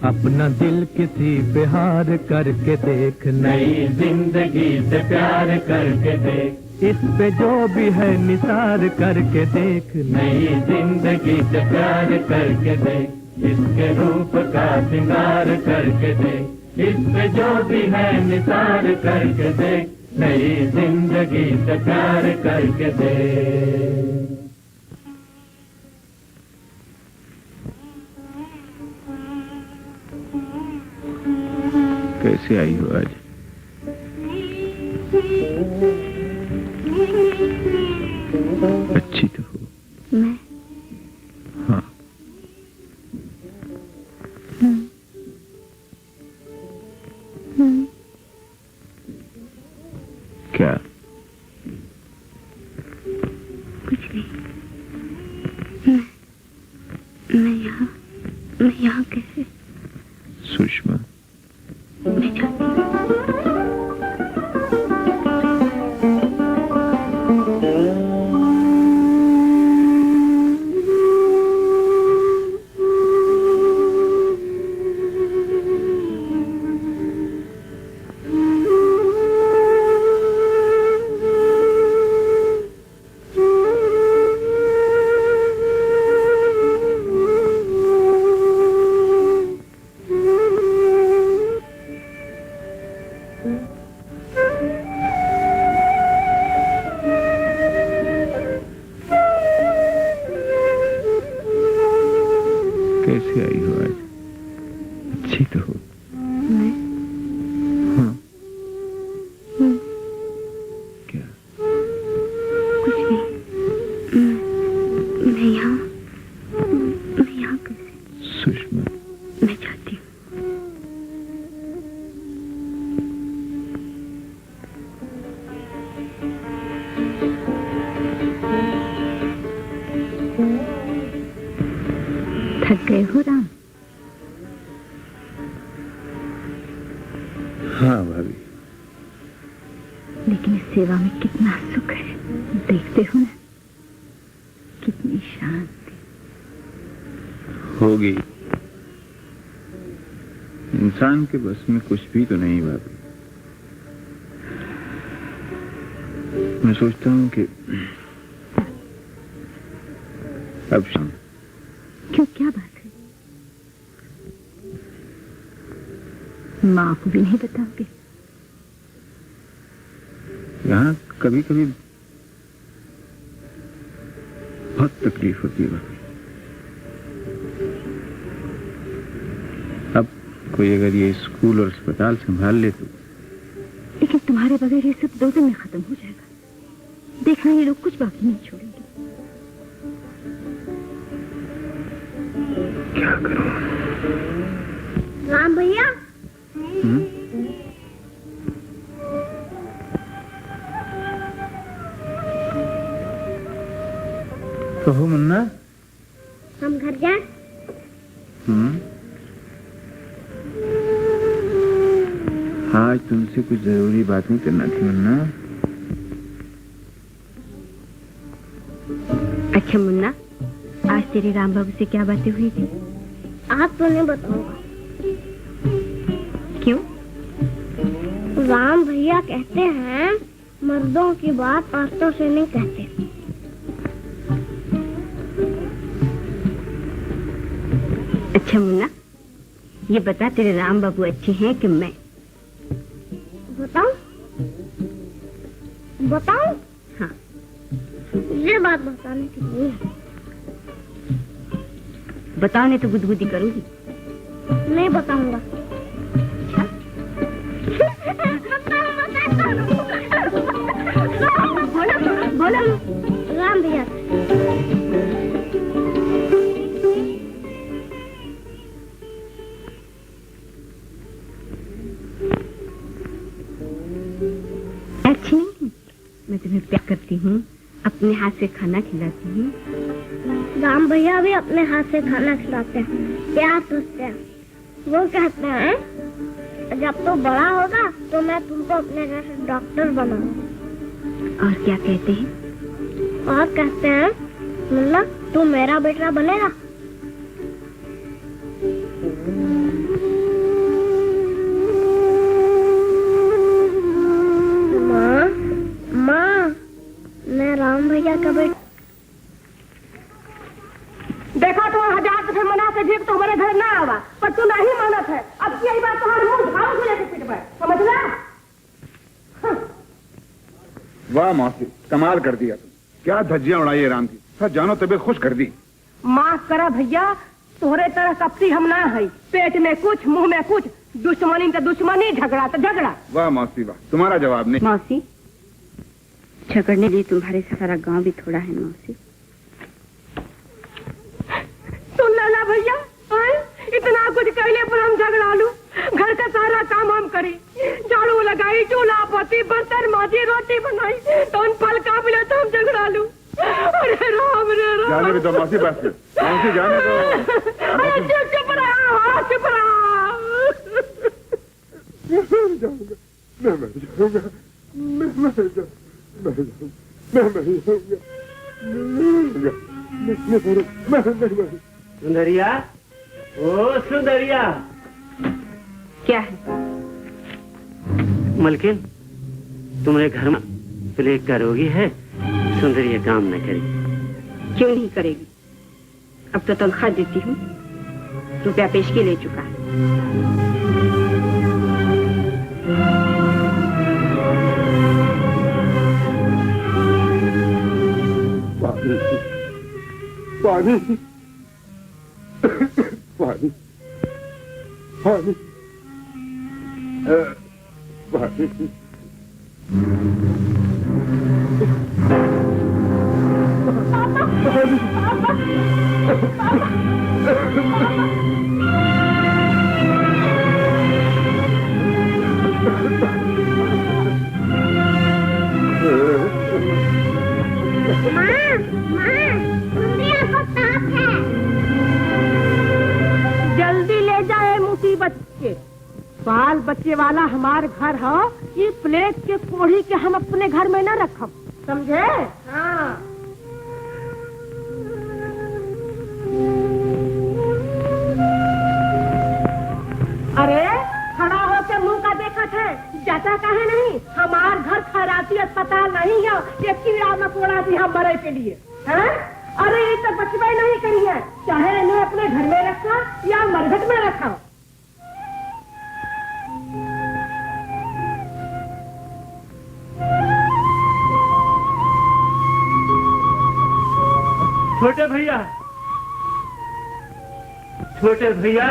अपना दिल किसी पे हार करके देख, नई जिंदगी से प्यार करके देख, इस पे जो भी है निसार करके देख, नई जिंदगी से प्यार करके देख, इसके रूप का श्रृंगार करके देख, इस पे जो भी है निसार करके देख, नई जिंदगी से प्यार करके देख। कैसे आई हो आज? अच्छी तो हो। मैं? हाँ। क्या? कुछ नहीं। मैं यहाँ कैसे? सुषमा, मैं चाहती हूँ। कैसे आई हो आज? अच्छी तो हो। मैं? हाँ। क्या? कुछ नहीं। मैं यहाँ कैसे? सुषमा, मैं चाहती हूँ। थक गए हो राम? हाँ भाभी। लेकिन इस सेवा में कितना सुख है, देखते हो ना, कितनी शांति। होगी। इंसान के बस में कुछ भी तो नहीं भाभी। मैं सोचता हूँ कि अब शाम। क्यों, क्या बात है? माँ को भी नहीं बताओगे? यहाँ कभी कभी बहुत तकलीफ होती है भाभी। अब कोई अगर ये स्कूल और अस्पताल संभाल ले तो। लेकिन तुम्हारे बगैर ये सब 2 दिन में खत्म हो जाएगा। देखना, ये लोग कुछ बाकी नहीं छोड़ेंगे। क्या करूं? राम भैया, कहो मुन्ना। हम घर जाए? आज तुमसे कुछ जरूरी बातें करना थी मुन्ना। अच्छा मुन्ना, आज तेरे राम बाबू से क्या बातें हुई थी? आज तो नहीं बताऊंगा। क्यों? राम भैया कहते हैं मर्दों की बात औरतों से नहीं कहते। अच्छा मुन्ना, ये बता तेरे राम बाबू अच्छे हैं कि मैं? बताऊं? बताऊं? हाँ। ये बात बताने की नहीं है। बताओ नहीं तो गुदगुदी करूंगी। नहीं बताऊंगा। बोलो राम भैया। अच्छी नहीं, मैं तुम्हें प्यार करती हूँ, अपने हाथ से खाना खिलाती हूँ। राम भैया भी अपने हाथ से खाना खिलाते हैं, प्यार करते हैं। वो कहते हैं जब तो बड़ा होगा तो मैं तुमको अपने जैसे डॉक्टर बनाऊंगा। और क्या कहते हैं? और कहते हैं मुन्ना तू मेरा बेटा बनेगा। माँ माँ, मैं राम भैया का बेटा। देखा तो 1000 दफे मना के देख तो हमारे घर ना आवा, पर तू नहीं मानत है। अब यही बात तुम्हारे मुंह झाड़ू से लेके पीट पर, समझ ला? वाह मौसी, कमाल कर दिया तुम। क्या धज्जियां उड़ाई है राम की। सर जानो तबीयत खुश कर दी। माफ करा भैया, तोहरे तरह कपटी हम ना है। पेट में कुछ, मुंह में कुछ, दुश्मनी तो दुश्मनी, झगड़ा तो झगड़ा। वाह मौसी वाह, तुम्हारा जवाब नहीं। मौसी, झगड़ने लिए तुम्हारे सारा गांव भी थोड़ा है मौसी। सुन ला भैया, इतना कुछ कहले पर हम झगड़ा लू। घर का सारा काम हम करी, झाड़ू लगाई, चूल्हा पोती, बर्तन माजी, रोटी बनाई, तो उन फल का मिले तो हम झगड़ा लू। अरे राम रे राम। जाने भी दो मौसी, बस मौसी जाने दो। चुप रहा, चुप रहा। मैं मर जाऊंगा, मैं मर जाऊंगा। सुंदरिया, ओ सुंदरिया। क्या है? मलकिन, तुम्हारे घर में प्ले करोगी है? सुंदरिया काम न करेगी। क्यों नहीं करेगी? अब तो तनख्वाह देती हूँ, रुपया पेशगी ले चुका है। पानी पानी पानी पानी। जल्दी ले जाए मुसीबत के। बाल बच्चे वाला हमार घर हो, ये प्लेट के कोढ़ी के हम अपने घर में न रखब, समझे? हाँ। अरे खड़ा होकर मुंह का देखत है, जाता काहे नहीं? हमार घर खैराती अस्पताल नहीं है, ये कीड़ा मकोड़ा भी हम मरे के लिए, हैं? अरे ये तो बचवा नहीं करी है, चाहे इन्हें अपने घर में रखा या मरघट में रखा। छोटे भैया, छोटे भैया,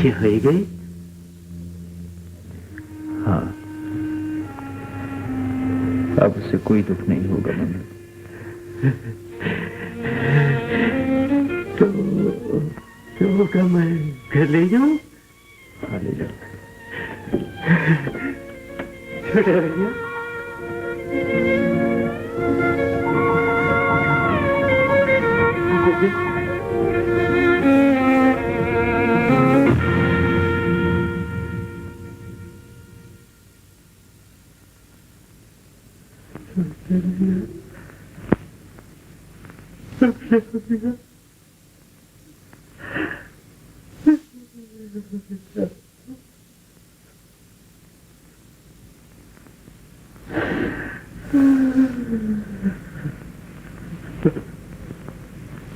अच्छी हो गई? हाँ, अब उससे कोई दुख नहीं होगा मम्मी। तो क्या मैं घर ले जाऊं? हाँ, ले जाओ। छोटे भैया,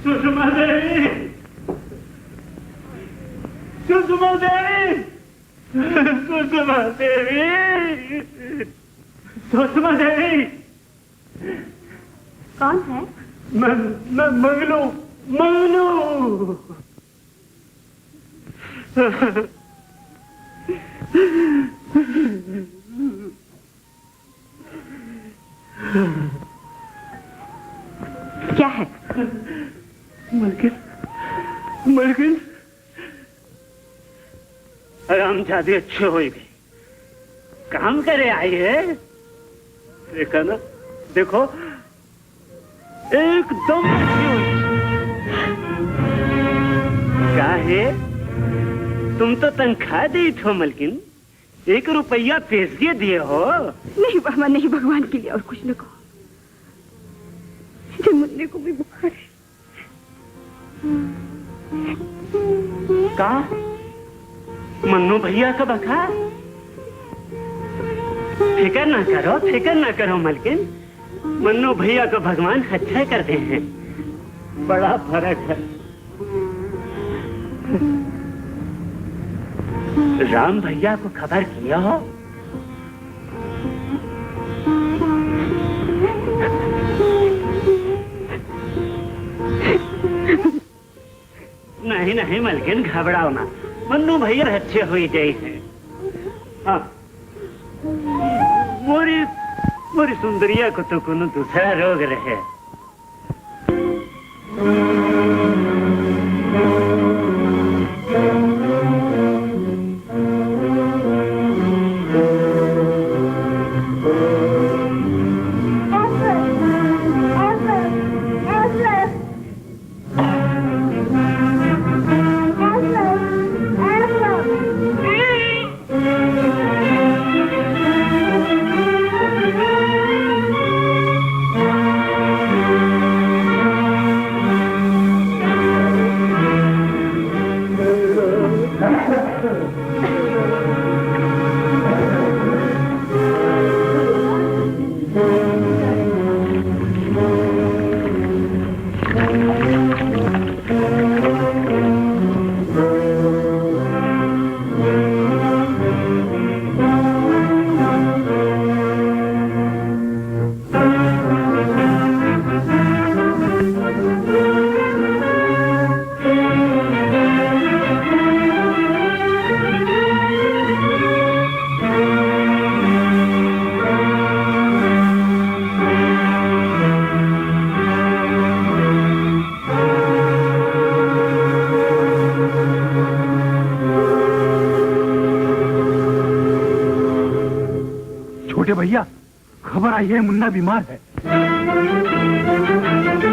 सुषमा देवी, सुषमा देवी, सुषमा देवी, सुषमा देवी। कौन है? मैं मंगलू, मंगलू। क्या है? मलकिन आराम ज्यादा अच्छे हो गई। काम करे आई है, देखा ना, देखो एकदम क्या है? तुम तो तनख्वाह दी थो मलकिन, 1 रुपया पैसे दिए हो। नहीं बाबा नहीं, भगवान के लिए और कुछ न कहो। मुझे मुन्ने को भी बुखार है। का मन्नू भैया का बुखार? फिक्र ना करो, फिक्र ना करो मलकिन, मन्नू भैया को भगवान अच्छा करते हैं। बड़ा फर्क है। राम भैया को खबर किया हो? नहीं नहीं मलकिन, घबराओ ना, मन्नू भैया अच्छे हो गए हैं। हाँ, मोरी सुंदरिया को तो कोनो दूसरा रोग रहे। भैया खबर आई है, मुन्ना बीमार है।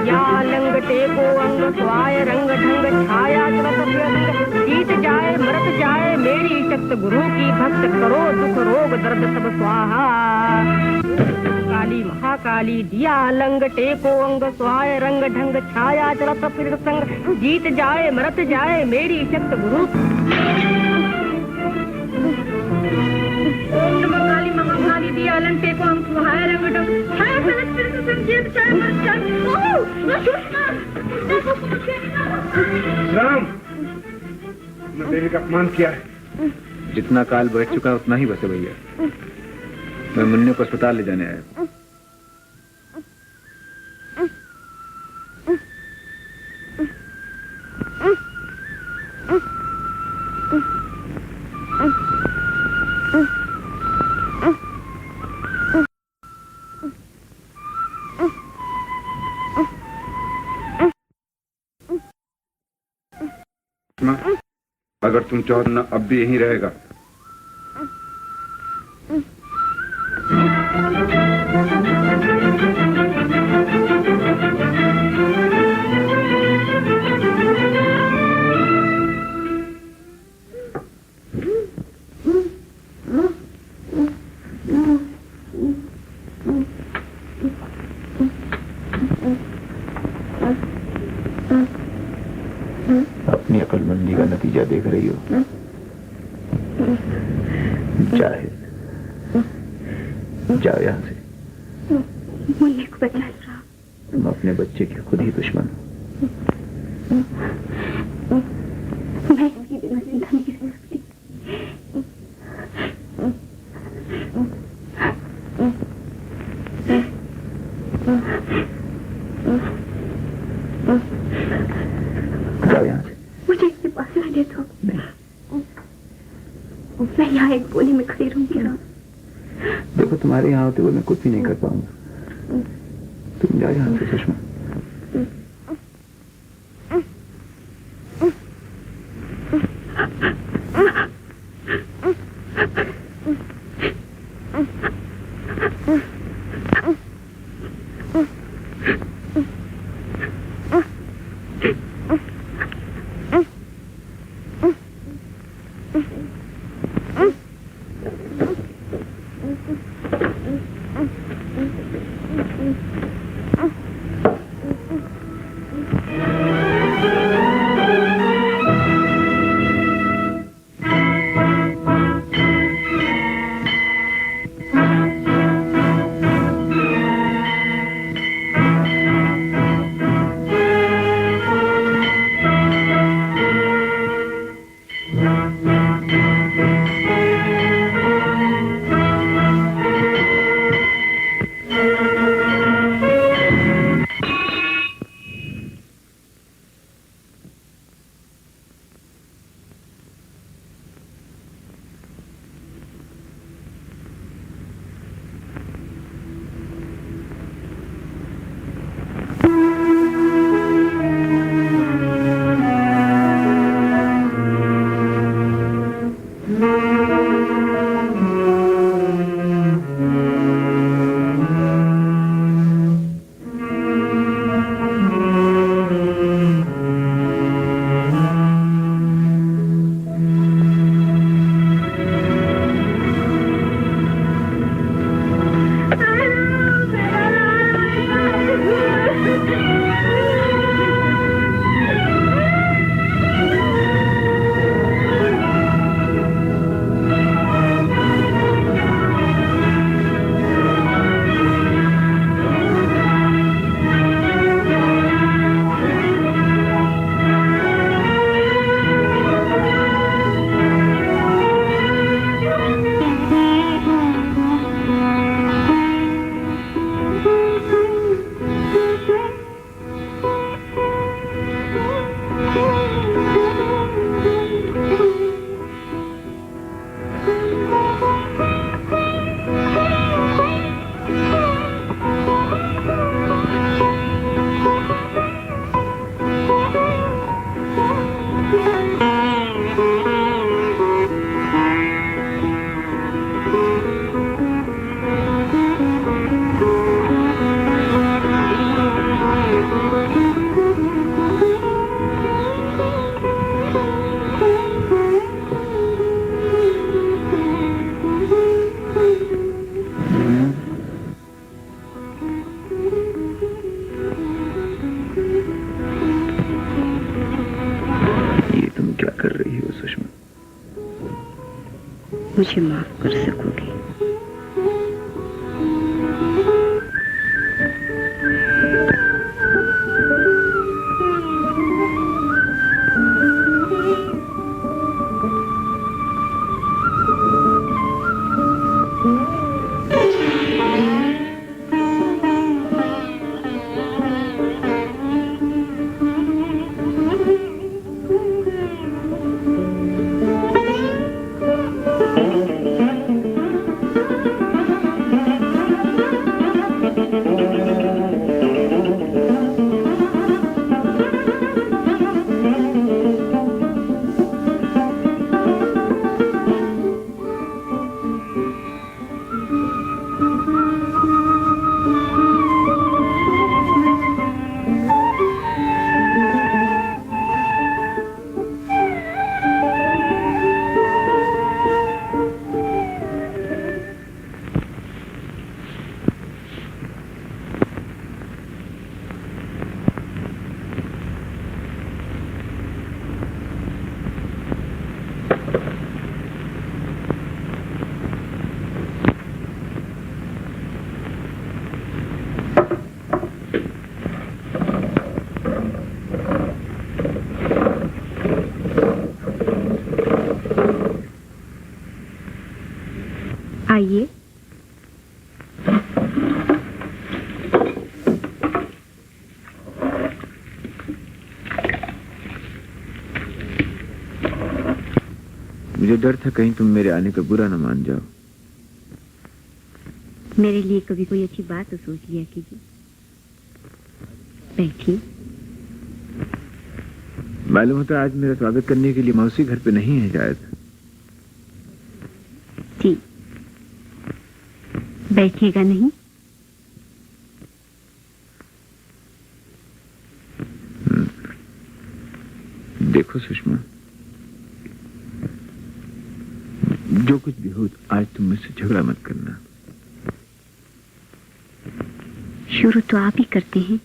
या लंगटे को अंग स्वाय रंग ढंग छाया जीत जाए मरत जाए मेरी शक्त गुरु की भक्त करो दुख रोग दर्द सब स्वाहा। काली महाकाली दिया लंगटे को अंग स्वाय रंग ढंग छाया चलत फिर संग जीत जाए मरत जाए मेरी शक्त गुरु। ओम नमः काली महाकाली दिया लंगटे को अंग स्वाय रंग ढंग छाया चलत फिर संग जीत जाए मरत जाए। राम, मैं देवी का अपमान किया है। जितना काल बैठ चुका है उतना ही बसे भैया। मैं मुन्ने को अस्पताल ले जाने आया। अगर तुम चाहो तो ना अब भी यहीं रहेगा। अपनी अक्लमंदी का नतीजा देख रही हो। जाहिद, जाओ यहाँ से। मुन्ने को बचा रहा। तुम अपने बच्चे के खुद ही दुश्मन हो। मैं इसकी बिना जिंदा नहीं रह सकती। जाओ यहाँ से। मुझे इसके पास रहने दो। मैं यहाँ एक गोली में खड़ी रहूंगी। देखो, तुम्हारे यहाँ होते हुए मैं कुछ भी नहीं कर पाऊंगा। तुम जाओ यहाँ से सुषमा। मुझे माफ कर सकोगे? मुझे डर था कहीं तुम मेरे आने का बुरा न मान जाओ। मेरे लिए कभी कोई अच्छी बात तो सोच लिया कीजिए। बैठिए। मालूम होता आज मेरा स्वागत करने के लिए मौसी घर पे नहीं है शायद। जी, बैठिएगा नहीं? देखो सुषमा, जो कुछ भी हो आज तुम मुझसे झगड़ा मत करना। शुरू तो आप ही करते हैं।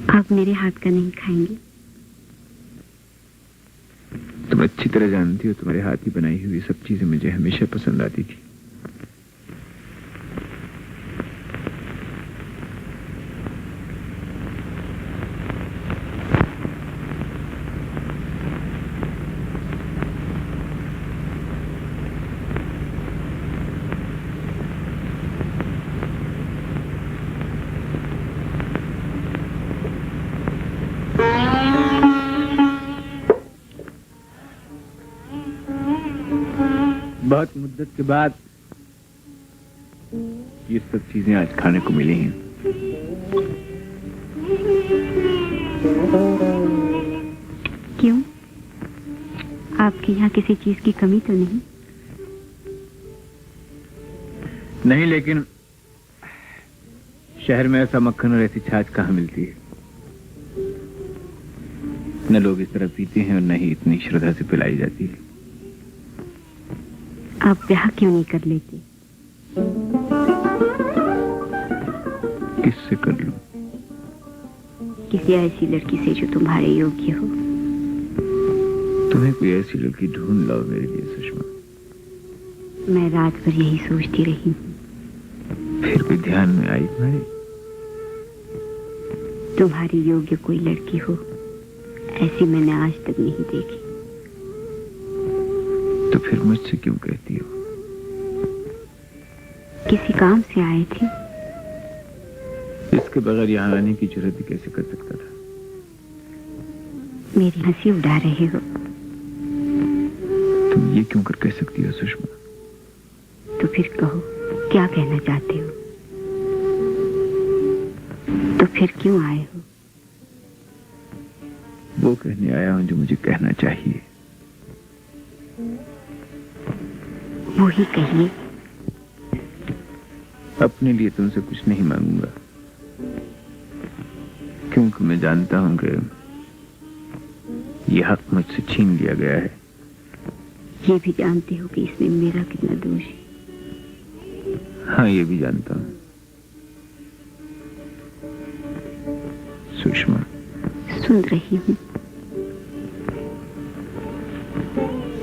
आप मेरे हाथ का नहीं खाएंगे? तुम अच्छी तरह जानती हो तुम्हारे हाथ की बनाई हुई सब चीजें मुझे हमेशा पसंद आती थी। बहुत मुद्दत के बाद ये सब चीजें आज खाने को मिली हैं। क्यों? आपके यहाँ किसी चीज की कमी तो नहीं? नहीं, लेकिन शहर में ऐसा मक्खन और ऐसी छाछ कहाँ मिलती है। न लोग इस तरह पीते हैं और न ही इतनी श्रद्धा से पिलाई जाती है। आप ब्याह क्यों नहीं कर लेते? किससे कर लूं? किसी ऐसी लड़की से जो तुम्हारे योग्य हो। तुम्हें कोई ऐसी लड़की ढूंढ लाओ मेरे लिए सुषमा। मैं रात भर यही सोचती रही हूँ। फिर कोई ध्यान में आई तुम्हारे? तुम्हारी योग्य कोई लड़की हो ऐसी मैंने आज तक नहीं देखी। तो फिर मुझसे क्यों कहती हो? किसी काम से आए थे? इसके बगैर यहाँ आने की जरूरत भी कैसे कर सकता था? मेरी हंसी उड़ा रहे हो। तुम ये क्यों कर कह सकती हो सुषमा? तो फिर कहो, क्या कहना चाहते हो? तो फिर क्यों आए हो? वो कहने आया हूं जो मुझे कहना चाहिए। वो ही कहिए। अपने लिए तुमसे कुछ नहीं मांगूंगा, क्योंकि मैं जानता हूं कि यह हक मुझसे छीन लिया गया है। ये भी जानते हो कि इसमें मेरा कितना दोष है? हाँ, ये भी जानता हूं। सुषमा, सुन रही हूँ।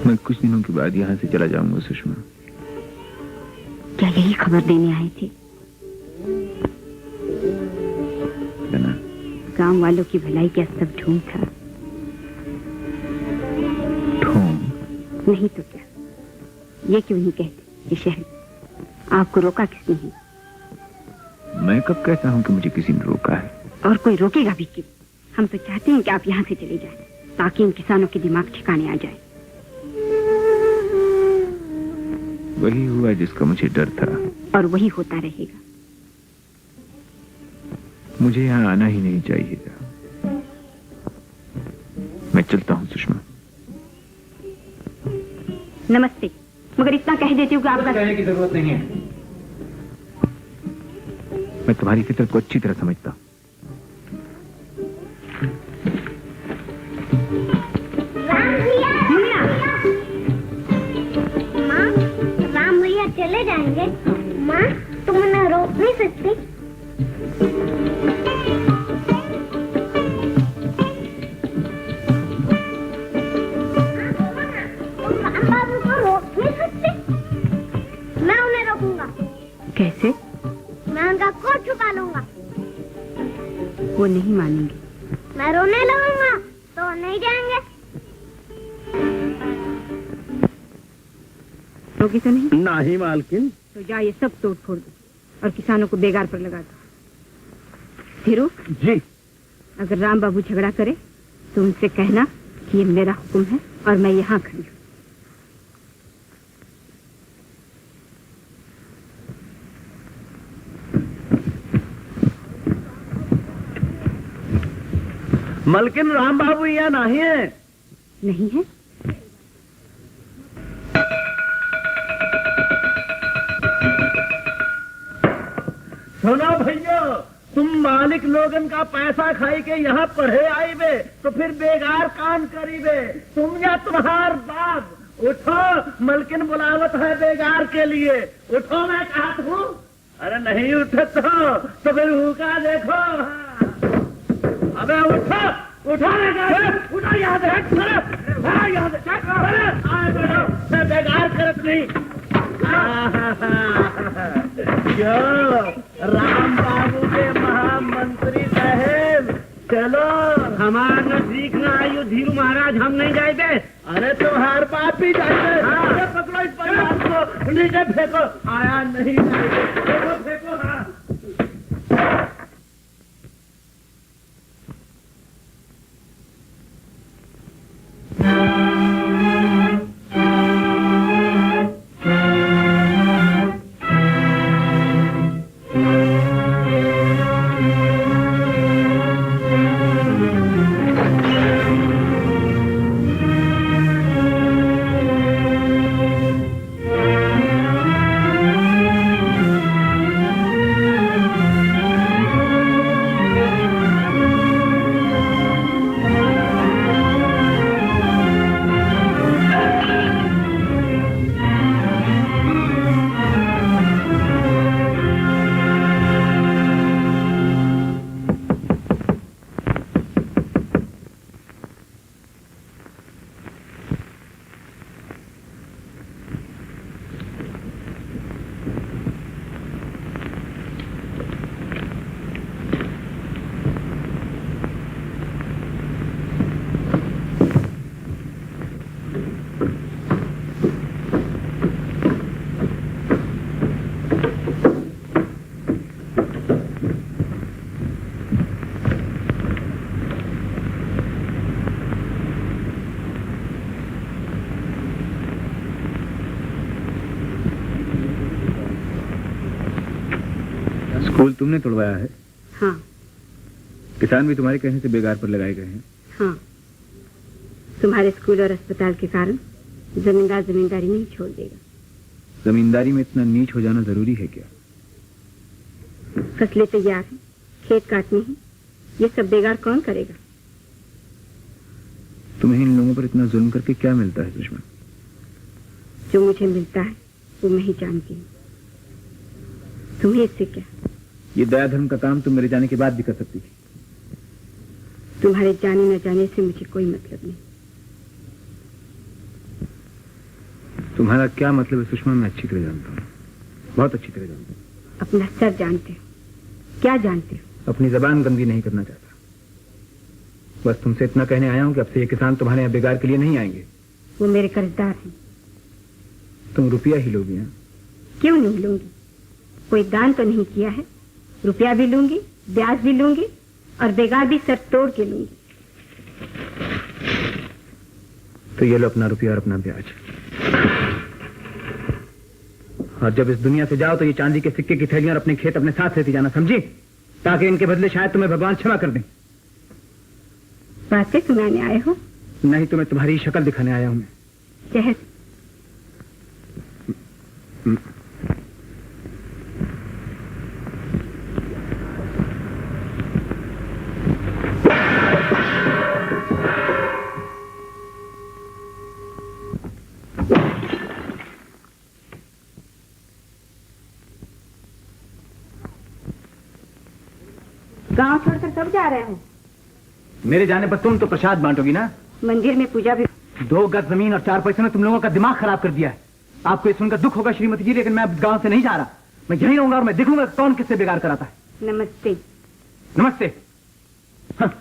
मैं कुछ दिनों के बाद यहाँ से चला जाऊंगा सुषमा। क्या यही खबर देने आए थे? गांव वालों की भलाई क्या सब ढूंढ था? ढूंढ नहीं तो क्या? ये क्यों नहीं कहते कि शहर आपको रोका किसने है? मैं कब कहता हूँ कि मुझे किसी ने रोका है? और कोई रोकेगा भी क्यों? हम तो चाहते हैं कि आप यहाँ से चले जाएं, ताकि इन किसानों के दिमाग ठिकाने आ जाए। वही हुआ जिसका मुझे डर था, और वही होता रहेगा। मुझे यहाँ आना ही नहीं चाहिए था। मैं चलता हूँ सुषमा। नमस्ते। मगर इतना कह देती हूँ कि आपका कहने की जरूरत नहीं है। मैं तुम्हारी फितरत को अच्छी तरह समझता हूँ। राम भैया चले जाएंगे। माँ, तुम उन्हें रोक नहीं सकती? राम बाबू को रोक नहीं सकती? मैं उन्हें रोकूंगा। कैसे? मैं उनका कोट छुपा लूंगा। वो नहीं मानेंगे। मैं रोने लगूंगा तो नहीं जाएंगे। रोगी तो नहीं? नहीं मालकिन। तो जा ये सब तोड़ फोड़ दो और किसानों को बेगार पर लगा दो। धीरू जी। अगर राम बाबू झगड़ा करे तो उनसे कहना कि ये मेरा हुक्म है और मैं यहाँ खड़ी हूँ। मलकिन राम बाबू यहाँ नहीं है। नहीं है? सुनो भैया, तुम मालिक लोगन का पैसा खाई के यहाँ पढ़े आई बे तो फिर बेकार काम करी बे। तुम या तुम्हार बाप उठो, मलकिन बुलावत है बेगार के लिए। उठो, मैं कहता हूँ। अरे नहीं उठे तो फिर हुका देखो। अबे उठो, उठो उठो, यहाँ से यहाँ से बेकार करत नहीं। क्यों राम बाबू के महामंत्री साहेब, चलो हमारा नजदीक ना आयु धीरू महाराज, हम नहीं जाएंगे। अरे तुम्हार बाप भी जाएंगे। हाँ। पकड़ो इस परिवार को, नीचे फेंको। आया नहीं जाएंगे, फेंको फेंको। हाँ। स्कूल तुमने तोड़वाया है? हाँ। किसान भी तुम्हारे कहने से बेगार पर लगाए गए हैं? हाँ। तुम्हारे स्कूल और अस्पताल के कारण जमींदार जमींदारी नहीं छोड़ देगा। जमींदारी में इतना नीच हो जाना जरूरी है क्या? फसलें तैयार हैं, खेत काटने हैं, ये सब बेगार कौन करेगा? तुम्हें इन लोगों पर इतना जुल्म करके क्या मिलता है सुषमा? जो मुझे मिलता है वो मैं ही जानती हूँ। तुम्हें इससे क्या? ये दया धर्म का काम तुम मेरे जाने के बाद भी कर सकती थी। तुम्हारे जाने न जाने से मुझे कोई मतलब नहीं। तुम्हारा क्या मतलब है सुषमा, मैं अच्छी तरह जानता हूँ, बहुत अच्छी तरह जानता हूँ। अपना सर जानते हो? क्या जानते हो? अपनी जबान गंदी नहीं करना चाहता। बस तुमसे इतना कहने आया हूँ कि अब से ये किसान तुम्हारे यहाँ बेगार के लिए नहीं आएंगे। वो मेरे कर्जदार हैं। तुम रुपया ही लोगी? हैं? क्यों नहीं लूंगी? कोई दान तो नहीं किया है। रुपया भी लूंगी, ब्याज भी लूंगी और बेगार भी सर तोड़ के लूंगी। तो ये लो अपना रुपया और अपना ब्याज। और जब इस दुनिया से जाओ तो ये चांदी के सिक्के की थैलियां और अपने खेत अपने साथ लेती जाना, समझी? ताकि इनके बदले शायद तुम्हें भगवान क्षमा कर दें। बातें सुनाने आए हो? नहीं, तुम्हें तुम्हारी शक्ल दिखाने आया हूं मैं। जहर। गांव छोड़कर कब जा रहे हो? मेरे जाने पर तुम तो प्रसाद बांटोगी ना? मंदिर में पूजा भी। 2 गज जमीन और 4 पैसे ने तुम लोगों का दिमाग खराब कर दिया है। आपको ये सुनकर दुख होगा श्रीमती जी, लेकिन मैं गांव से नहीं जा रहा। मैं यहीं रहूंगा और मैं देखूंगा कौन किससे बेगार कराता है। नमस्ते। नमस्ते। हाँ।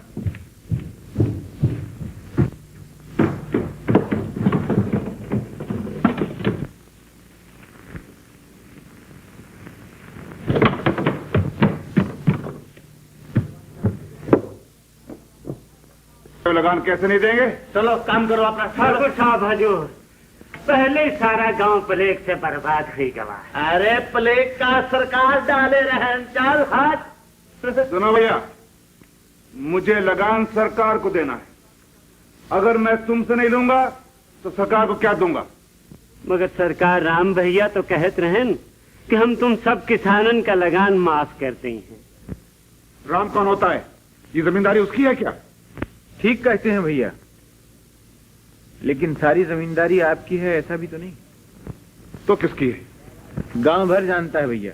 लगान कैसे नहीं देंगे? चलो काम करो अपना। ठाकुर साहब हजूर, पहले सारा गांव प्लेग से बर्बाद हुई गवा। अरे प्लेग का सरकार डाले रहन, चल हाथ। सुनो भैया, मुझे लगान सरकार को देना है। अगर मैं तुमसे नहीं लूंगा तो सरकार को क्या दूंगा? मगर सरकार राम भैया तो कहत रहन कि हम तुम सब किसानन का लगान माफ करते हैं। राम कौन होता है? ये जमींदारी उसकी है क्या? ठीक कहते हैं भैया, लेकिन सारी जमींदारी आपकी है ऐसा भी तो नहीं। तो किसकी है? गांव भर जानता है भैया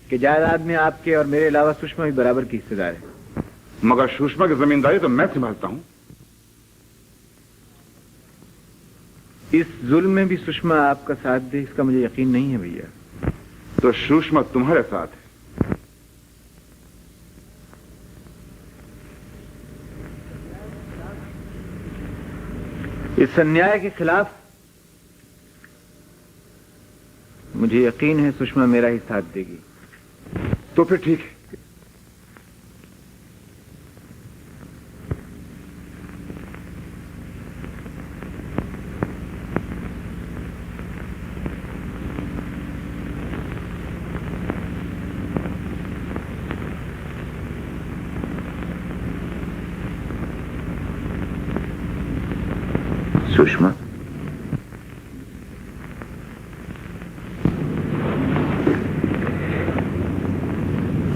कि जायदाद में आपके और मेरे अलावा सुषमा भी बराबर की हिस्सेदार है। मगर सुषमा की जमींदारी तो मैं संभालता हूं। इस जुल्म में भी सुषमा आपका साथ दे इसका मुझे यकीन नहीं है भैया। तो सुषमा तुम्हारे साथ है? इस अन्याय के खिलाफ मुझे यकीन है सुषमा मेरा ही साथ देगी। तो फिर ठीक है। सुषमा,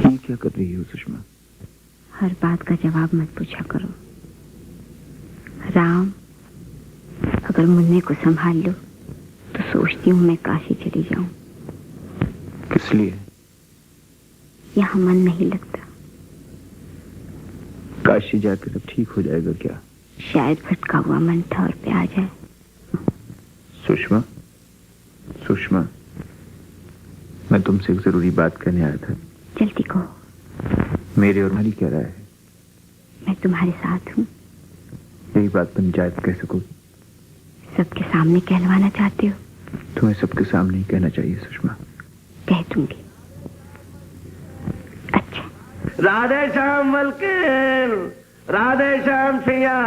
ये क्या कर रही हो सुषमा? हर बात का जवाब मत पूछा करो। राम, अगर मुन्ने को संभाल लो तो सोचती हूँ मैं काशी चली जाऊं। किस लिए? यहाँ मन नहीं लगता। काशी जाकर सब ठीक हो जाएगा क्या? शायद भटका हुआ मन ठौर पे आ जाए। सुषमा, सुषमा, मैं तुमसे एक जरूरी बात कहने आया था। जल्दी कहो। मेरे और तुम्हारी क्या राय है? मैं तुम्हारे साथ हूँ। यही बात पंचायत कह सको? सबके सामने कहलवाना चाहते हो? तुम्हें सबके सामने ही कहना चाहिए सुषमा। कह दूंगी। अच्छा। राधे श्याम मलकिन, राधे श्याम सिया।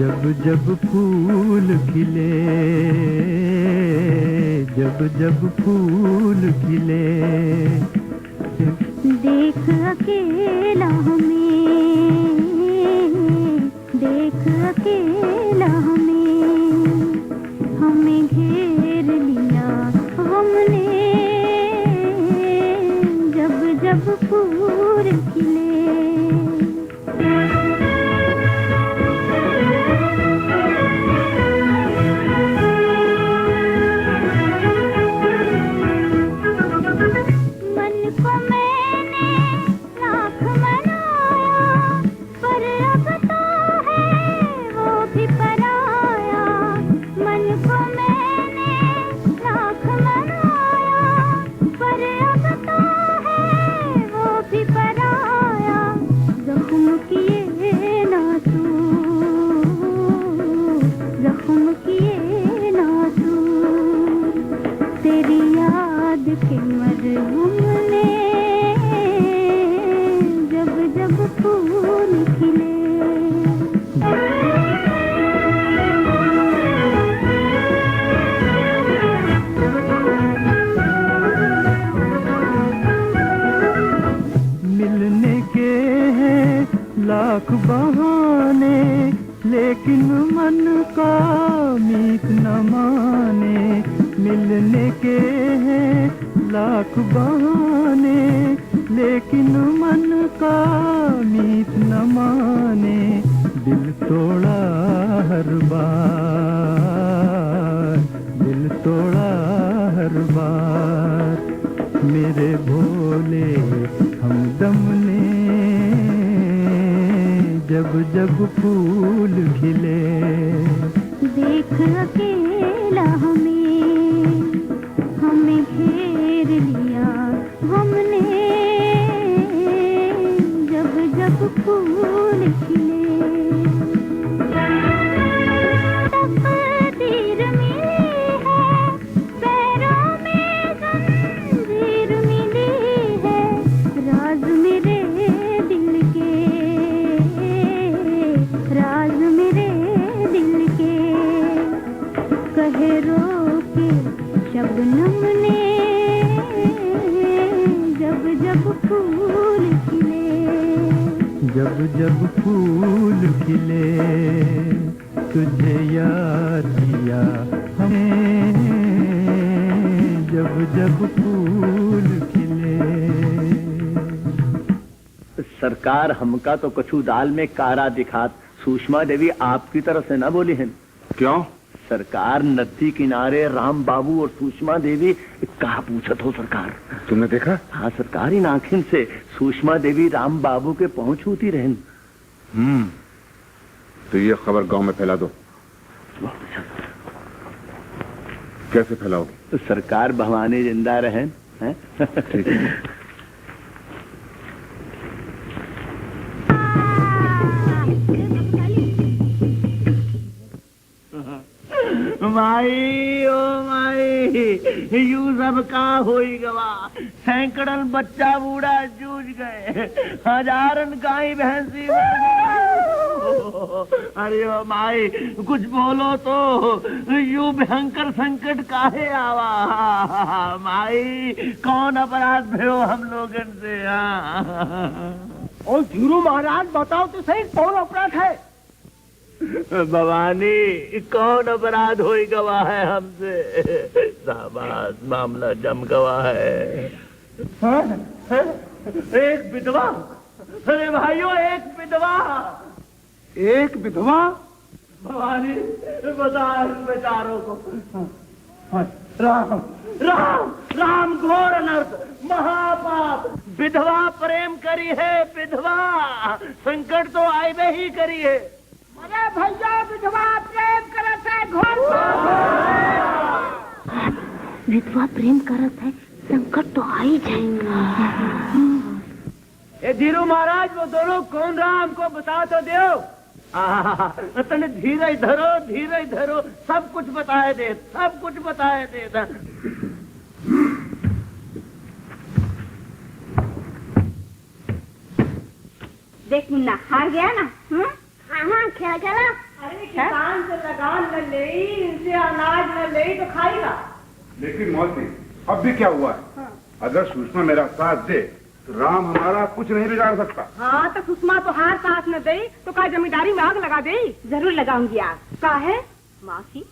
जब जब फूल खिले, जब जब फूल खिले, देख अकेला हमें, देख अकेला हमें घेर लिया हमने, जब जब फूल खिले। लाख बहाने लेकिन मन का मीत न माने, मिलने के हैं लाख बहाने लेकिन मन का मीत न माने, दिल तोड़ा हर बार, दिल तोड़ा हर बार, मेरे भोले हमदम ने जब जब फूल खिले। देख अकेला हमें घेर लिया जब फूल खिले, जब जब फूल खिले, तुझे याद किया हमें, जब जब फूल खिले। सरकार हमका तो कछु दाल में कारा दिखात, सुषमा देवी आपकी तरफ से न बोली हैं। क्यों? सरकार नदी किनारे राम बाबू और सुषमा देवी कहा पूछत हो सरकार? तुमने देखा? हाँ सरकार, इन आंखिन से सुषमा देवी राम बाबू के पहुंच होती रहन। तो ये खबर गांव में फैला दो। कैसे फैलाओगे? तो सरकार भवानी जिंदा रहें हैं? ठीक है। माई ओ माई, यू सब का होई गवा, सैकड़न बच्चा बूढ़ा जूझ गए, हजारन गाय भैंसी मर गई। अरे ओ माई कुछ बोलो तो, यू भयंकर संकट काहे आवा? माई कौन अपराध भयो हम लोगन से? और धीरू महाराज बताओ तो सही, कौन अपराध है? भवानी कौन अपराध होई गवा है हमसे? शाबाश, मामला जम गवा है। एक विधवा, अरे भाइयों एक विधवा। एक विधवा? भवानी बता बेचारों को। राम राम राम घोर अनर्थ, महापाप, विधवा प्रेम करी है विधवा, संकट तो आए ही करी है। अरे भैया विधवा प्रेम करत है, घोर विधवा प्रेम करत है, संकट तो आ ही जाएगा। ए धीरू महाराज, वो दोनों कौन रहा हमको बता तो दो। तने धीरे धरो, सब कुछ बताए दे, सब कुछ बताए दे। देख मुन्ना हार गया ना। हाँ क्या चला? अरे किसान से लगान न ले, इनसे अनाज न ले तो खाएगा। लेकिन मौसी अब भी क्या हुआ है? अगर सुषमा मेरा साथ दे तो राम हमारा कुछ नहीं बिगाड़ सकता। हाँ तो सुषमा तो हार साथ न दे तो क्या जमींदारी में आग लगा दे? जरूर लगाऊंगी आग। का है मौसी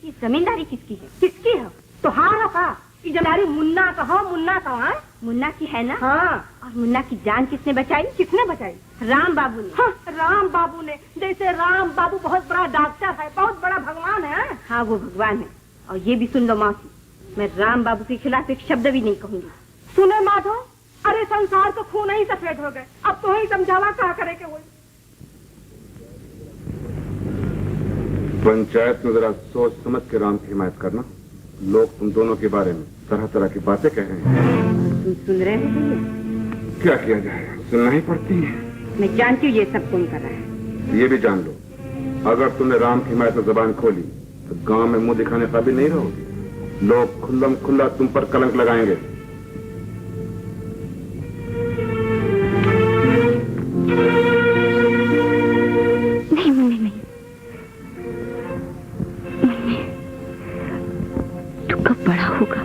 ये जमींदारी किसकी है? किसकी है? तो हार का ये जमींदारी मुन्ना का हो, मुन्ना का है। मुन्ना की है ना? हाँ। और मुन्ना की जान किसने बचाई? किसने बचाई? राम बाबू ने। हाँ, राम बाबू ने। जैसे राम बाबू बहुत बड़ा डॉक्टर है, बहुत बड़ा भगवान है। हाँ वो भगवान है। और ये भी सुन लो मौसी, मैं राम बाबू के खिलाफ एक शब्द भी नहीं कहूंगी। सुने माधो, अरे संसार तो खून ही सफेद हो गए, अब तो ही समझावा क्या करे के वही। पंचायत में जरा सोच समझ के राम की हिमायत करना। लोग तुम दोनों के बारे में तरह तरह की बातें कह रहे हैं। तुम सुन रहे हो भैया? क्या किया जाए, सुनना ही पड़ती है। मैं जानती हूँ ये सब कौन कर रहा है। ये भी जान लो, अगर तुमने राम की हिमायत में जबान खोली तो गांव में मुंह दिखाने काबिल नहीं रहोगे। लोग खुल्लम खुल्ला तुम पर कलंक लगाएंगे। नहीं मुन्ने नहीं, मुन्ने तू कब बड़ा होगा,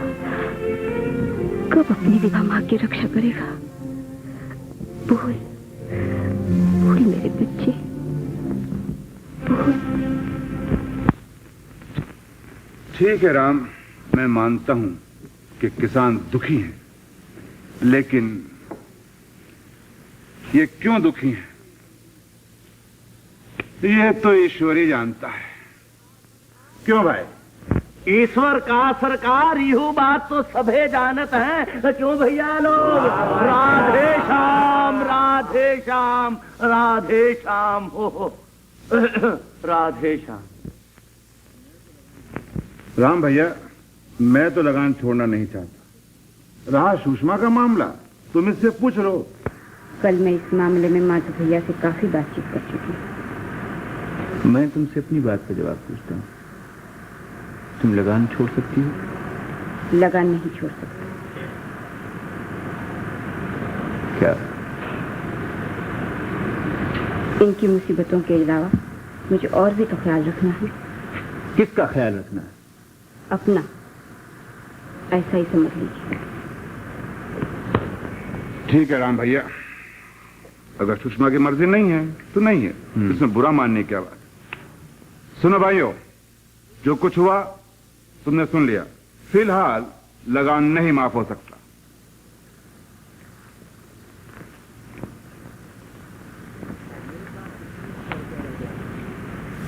कब अपनी विवाह माँ की रक्षा करेगा? बोल बोल मेरे बच्चे, बोल। ठीक है राम, मैं मानता हूं कि किसान दुखी हैं, लेकिन ये क्यों दुखी हैं ये तो ईश्वर ही जानता है। क्यों भाई? ईश्वर का सरकार यू बात तो सभे जानत है। क्यों भैया लोग? राधे श्याम राधे श्याम राधे श्याम हो राधे श्याम। राम भैया, मैं तो लगान छोड़ना नहीं चाहता। रहा सुषमा का मामला, तुम इससे पूछ लो। कल मैं इस मामले में माधव भैया से काफी बातचीत कर चुकी हूँ। मैं तुमसे अपनी बात का जवाब पूछता हूँ, तुम लगान छोड़ सकती हो? लगान नहीं छोड़ सकती। क्या? इनकी मुसीबतों के अलावा मुझे और भी तो ख्याल रखना है। किसका ख्याल रखना है? अपना, ऐसा ही समझ लीजिए। ठीक है राम भैया, अगर सुषमा की मर्जी नहीं है तो नहीं है, इसमें बुरा मानने की क्या बात। सुनो भाइयों, जो कुछ हुआ तुमने सुन लिया, फिलहाल लगान नहीं माफ हो सकता।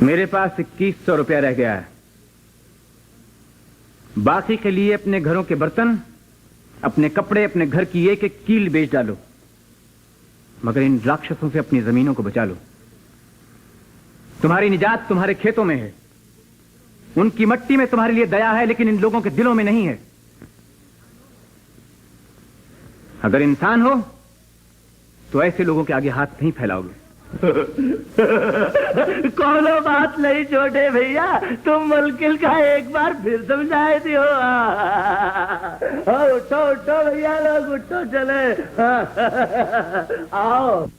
मेरे पास 2100 रुपया रह गया है। बाकी के लिए अपने घरों के बर्तन, अपने कपड़े, अपने घर की एक एक कील बेच डालो, मगर इन राक्षसों से अपनी जमीनों को बचा लो। तुम्हारी निजात तुम्हारे खेतों में है, उनकी मट्टी में तुम्हारे लिए दया है, लेकिन इन लोगों के दिलों में नहीं है। अगर इंसान हो तो ऐसे लोगों के आगे हाथ नहीं फैलाओगे। कोनो बात नहीं छोटे भैया, तुम मुल्किल का एक बार फिर समझाए दियो। उठो उठो भैया लोग, उठो चले। आओ।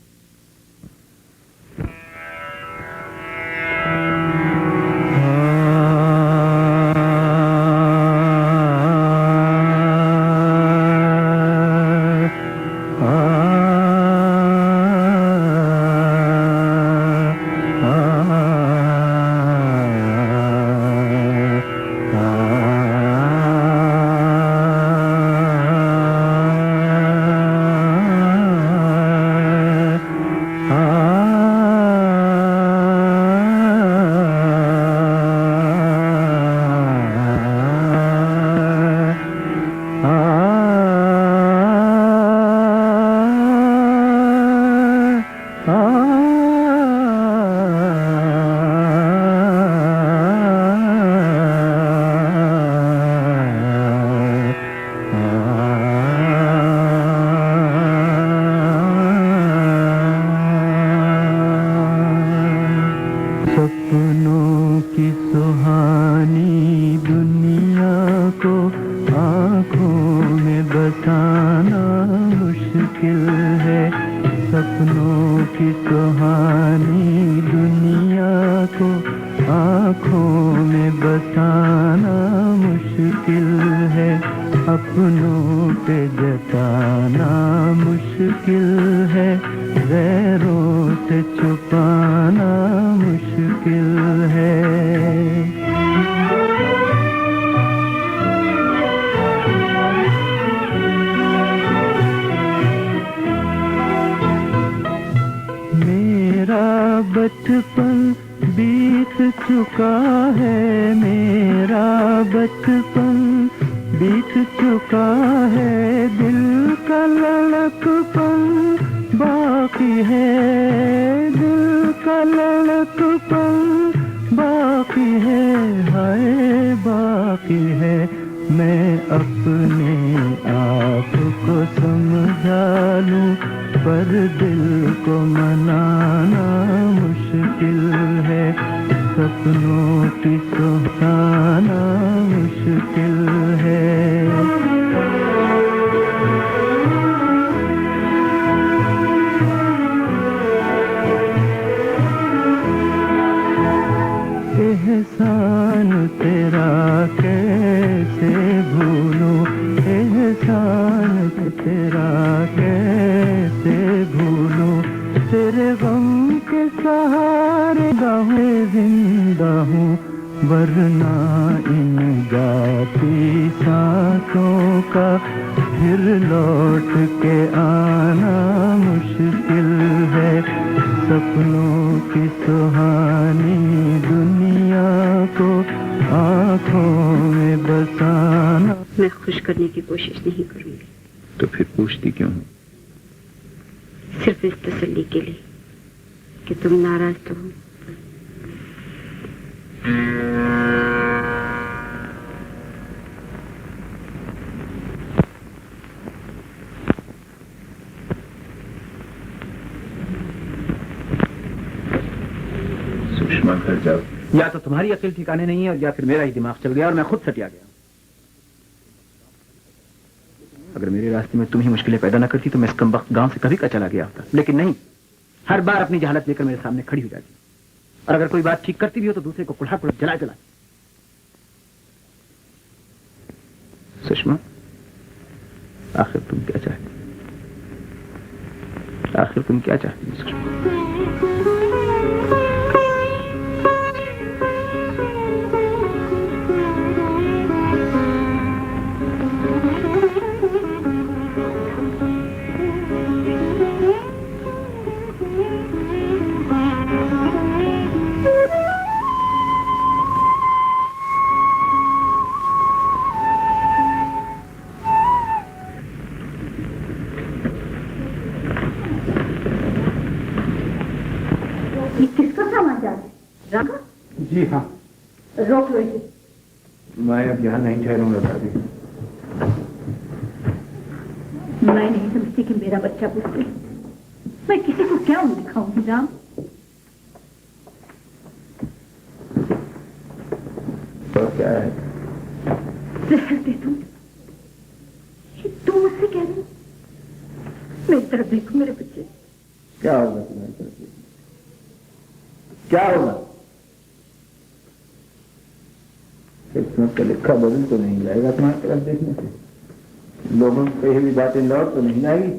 या तो तुम्हारी अकल ठिकाने नहीं है, या फिर मेरा ही दिमाग चल गया और मैं खुद सटिया गया। अगर मेरे रास्ते में तुम ही मुश्किलें पैदा न करती तो मैं इस कमबख्त गांव से कभी का चला गया होता, लेकिन नहीं, हर बार अपनी जहालत लेकर मेरे सामने खड़ी हो जाती, और अगर कोई बात ठीक करती भी हो तो दूसरे को कुल्हा कुल्हा जला जला। सुषमा, आखिर तुम क्या चाहती? आखिर तुम क्या चाहती हो सुषमा? ये किसका सामान जा रहा है? राघव, जी हाँ, रोक लो इसे। मैं अब यहाँ नहीं ठहरूंगा दादी। मैं नहीं समझती कि मेरा बच्चा पूछते मैं किसी को क्या मुंह दिखाऊंगी राम। तो क्या है? जहर दे तुम मुझसे कह रही। मेरी तरफ देखो मेरे बच्चे। क्या होगा तुम्हारी तरफ से? क्या होगा? किस्मत का लिखा बदल तो नहीं जाएगा तुम्हारी तरफ देखने से। लोगों को कही हुई बातें लौट तो नहीं आएगी।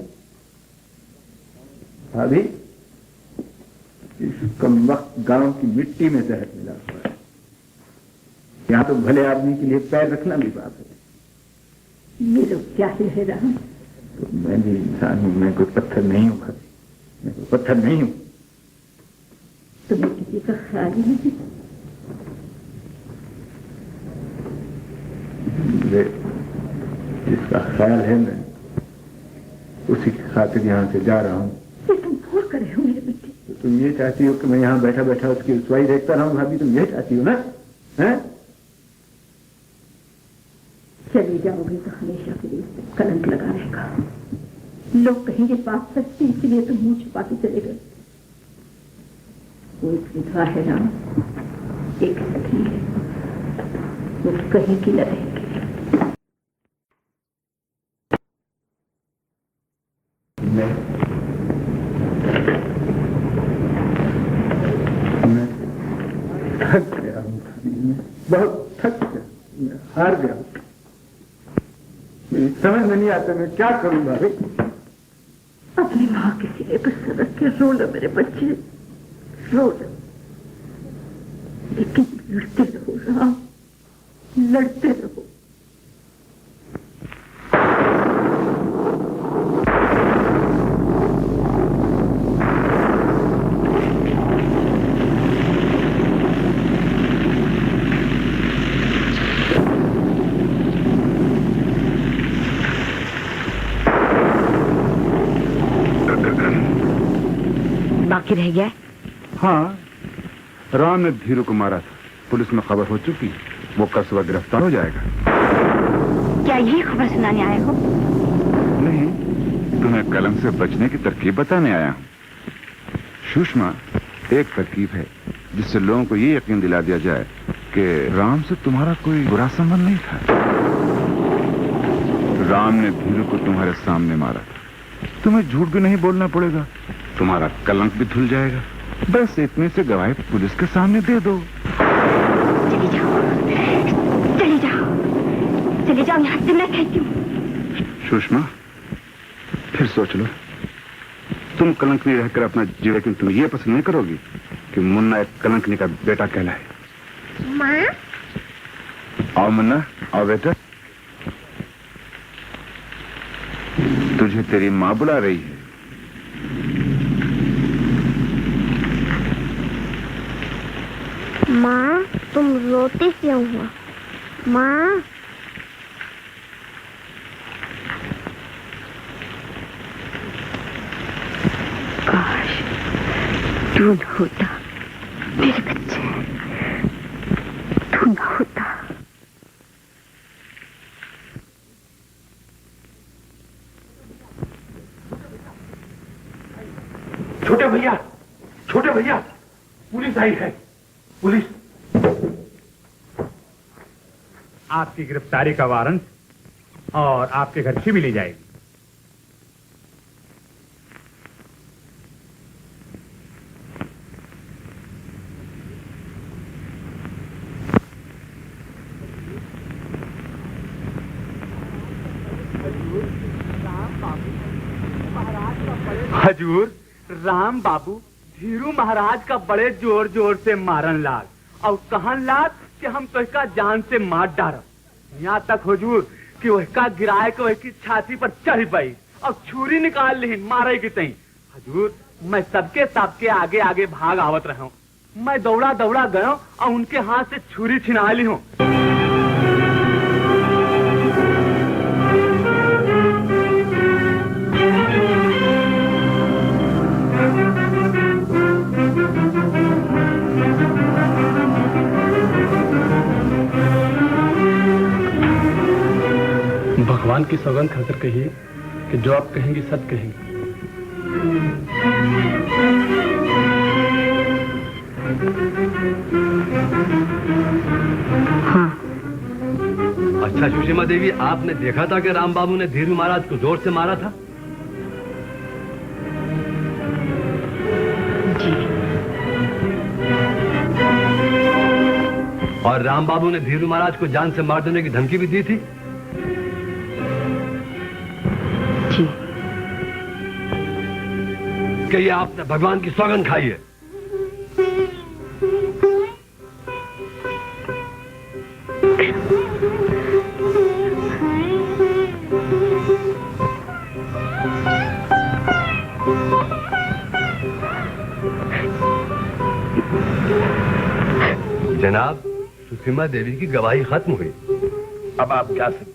भाभी, इस कम वक्त गांव की मिट्टी में जहर मिला हुआ है। यहाँ तो भले आदमी के लिए पैर रखना भी बात है। ये लोग क्या ही है राम। तो मैं भी इंसान हूं, मैं कोई पत्थर नहीं हूं भाभी, मैं कोई पत्थर नहीं हूं। तुम्हें किसी का ख्याल ही नहीं। मुझे जिसका ख्याल है मैं उसी की खातिर यहाँ से जा रहा हूँ। ये तुम भूल कर रहे हो मेरे बेटे। तो तुम ये चाहती हो कि मैं यहाँ बैठा बैठा उसकी रुसवाई देखता रहूं भाभी? तुम ये चाहती हो ना? हैं? चली जाओगे तो हमेशा के लिए कलंक लगा रहेगा। लोग कहेंगे बात सच्ची, इसलिए तुम मुंह छुपा के चले गए। वो एक विधवा है राम, एक सखी है, वो कहीं की न रहेगी। मैं थक गया हूँ भाभी, मैं बहुत थक गया, मैं हार गया हूँ। मेरी समझ में नहीं आता मैं क्या करूँ भाभी। अपनी माँ के सिरे पर सर रख के रो लो मेरे बच्चे, रो लो। लेकिन लड़ते रहो राम, लड़ते रहो। बाकी रह गया? हाँ, राम ने धीरू को मारा था, पुलिस में खबर हो चुकी, वो कल सुबह गिरफ्तार हो जाएगा। क्या यही खबर सुनाने आए हो? नहीं, तुम्हें कलंक से बचने की तरकीब बताने आया हूँ। सुषमा, एक तरकीब है जिससे लोगों को ये यकीन दिला दिया जाए कि राम से तुम्हारा कोई बुरा संबंध नहीं था। राम ने धीरू को तुम्हारे सामने मारा था, तुम्हें झूठ भी नहीं बोलना पड़ेगा, तुम्हारा कलंक भी धुल जाएगा। बस इतने से गवाही पुलिस के सामने दे दो। चली जाओ, चली जाओ, चली जाओ यहाँ से, मैं कहती हूँ। सुषमा, फिर सोच लो, तुम कलंक नहीं रहकर अपना जी, लेकिन तुम ये पसंद नहीं करोगी कि मुन्ना एक कलंकनी का बेटा कहलाए। माँ, आओ मुन्ना, आओ बेटा, तुझे तेरी माँ बुला रही है। माँ तुम रोती क्यों हो? माँ, काश तू न होता मेरे बच्चे, तू न होता। छोटे भैया, छोटे भैया, पुलिस आई है, पुलिस। आपकी गिरफ्तारी का वारंट और आपके घर से भी ली जाएगी। हजूर, राम बाबू धीरू महाराज का बड़े जोर जोर से मारन लाग और कहन लाग कि हम तो इसका जान से मार डारब। यहाँ तक हुजूर कि वह गिराए को की छाती पर चढ़ पाई और छुरी निकाल ली मारे की तई। हजूर, मैं सबके आगे आगे भाग आवत रहा हूँ। मैं दौड़ा दौड़ा गया और उनके हाथ से छुरी छिना ली हूँ। भगवान की सौगंध खाकर कहिए कि जो आप कहेंगी सच कहेंगी। हाँ। अच्छा सुषमा देवी, आपने देखा था कि राम बाबू ने धीरू महाराज को जोर से मारा था? जी। और राम बाबू ने धीरू महाराज को जान से मार देने की धमकी भी दी थी? जी। कि आपने भगवान की सौगंध खाई है? जनाब, सुषमा देवी की गवाही खत्म हुई। अब आप क्या सकते हैं?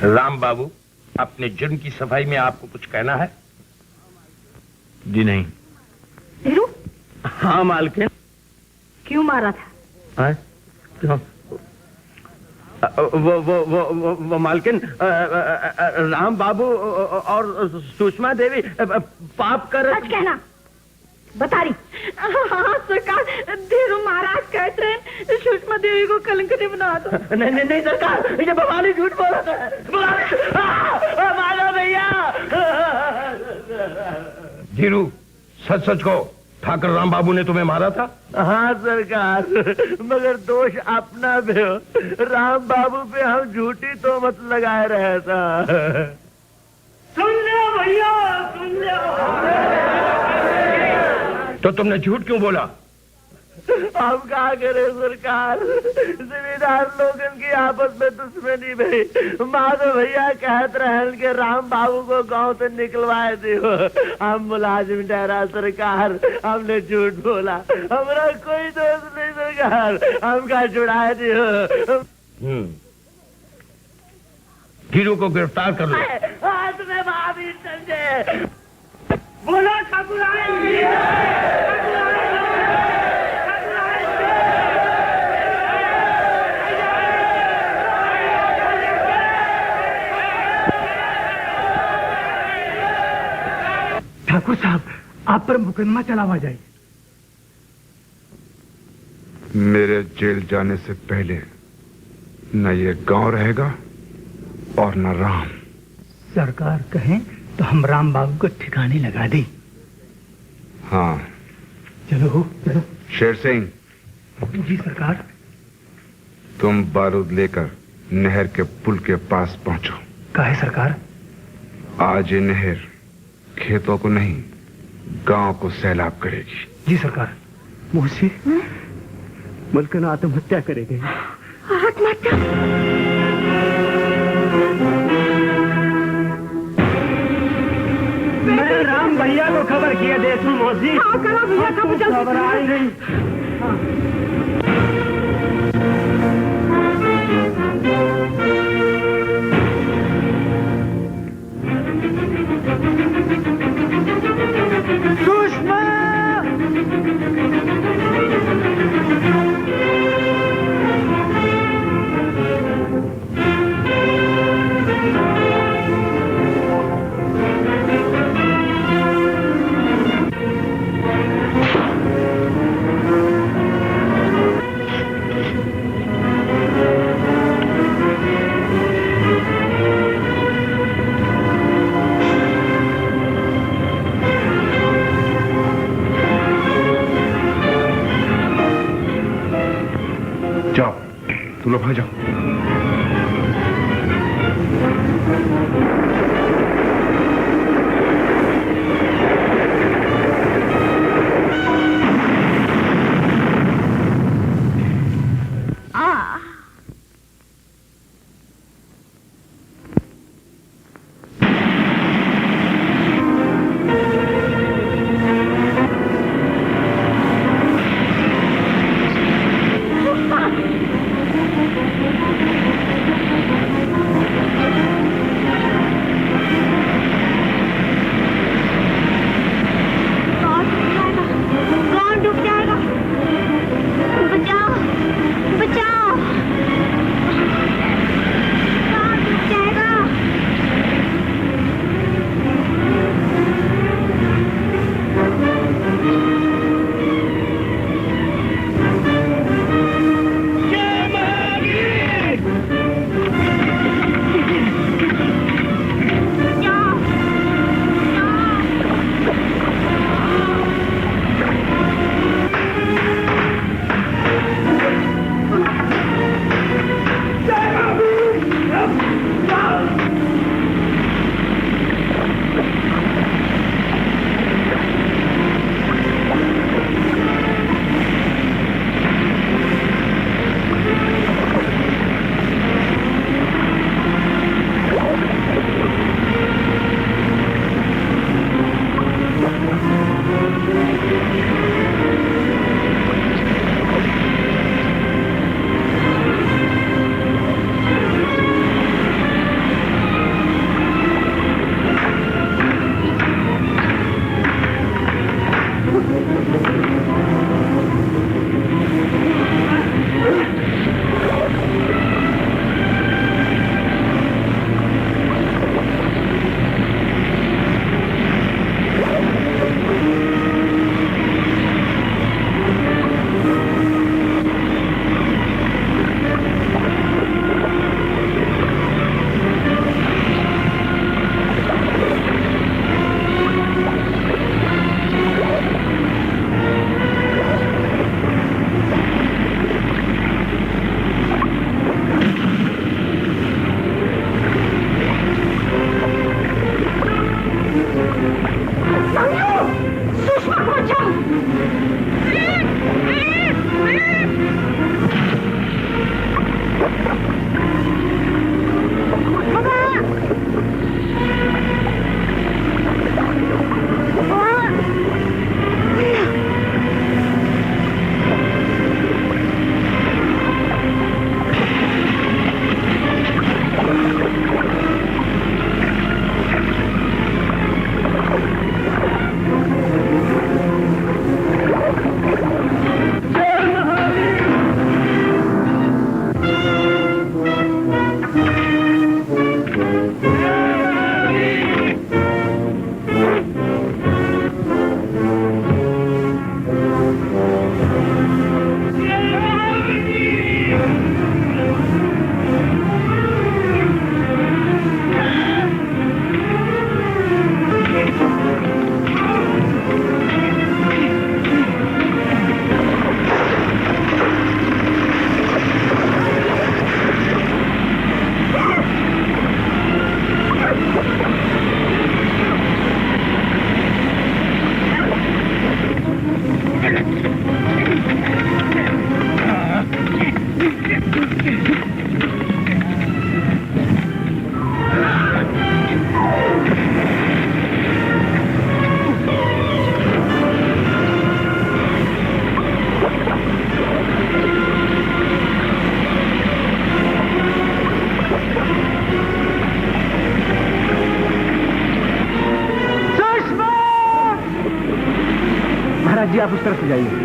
राम बाबू, अपने जुर्म की सफाई में आपको कुछ कहना है? जी नहीं। धीरू? हाँ मालकिन। क्यों मारा था? क्यों? वो मालकिन, राम बाबू और सुषमा देवी पाप कर। सच कहना, बता रही। हाँ सरकार, धीरू महाराज कहते हैं सुषमा देवी को कलंक नहीं बना दो। नहीं सरकार, ये बवाली झूठ बोल रहा है। मारो भैया। धीरू, सच सच कहो, ठाकर राम बाबू ने तुम्हें मारा था? हाँ सरकार, मगर दोष अपना भी हो। राम बाबू पे हम झूठी तो मत लगाए रहे था। सुन लो भैया, सुन लो। तो तुमने झूठ क्यों बोला? हम क्या करें सरकार, जिम्मेदार लोगन की आपस में दुश्मनी भाई। माधव भैया कहते रहे कि राम बाबू को गांव से निकलवाए दियो। हम मुलाजिम ठहरा सरकार, हमने झूठ बोला। हमारा कोई दोष नहीं सरकार, हम का छुड़ाए दियो। धीरू को गिरफ्तार कर लो। हाथ में भाभी समझे। बोलो ठाकुर ठाकुर साहब, आप पर मुकदमा चलावा जाए। मेरे जेल जाने से पहले न ये गांव रहेगा और न राम। सरकार कहें तो हम राम बाबू को ठिकाने लगा दें। हाँ चलो चलो। शेर सिंह। जी सरकार। तुम बारूद लेकर नहर के पुल के पास पहुंचो। काहे सरकार? आज ये नहर खेतों को नहीं, गांव को सैलाब करेगी। जी सरकार। मुझसे मलकन आत्महत्या करेंगे। आत्महत्या? मैं राम भैया को खबर किया देशू मौसी। हाँ करा भैया, कब खबर आई नहीं। सुषमा! चलो भाई जाओ। जी आप उस तरफ से जाइए।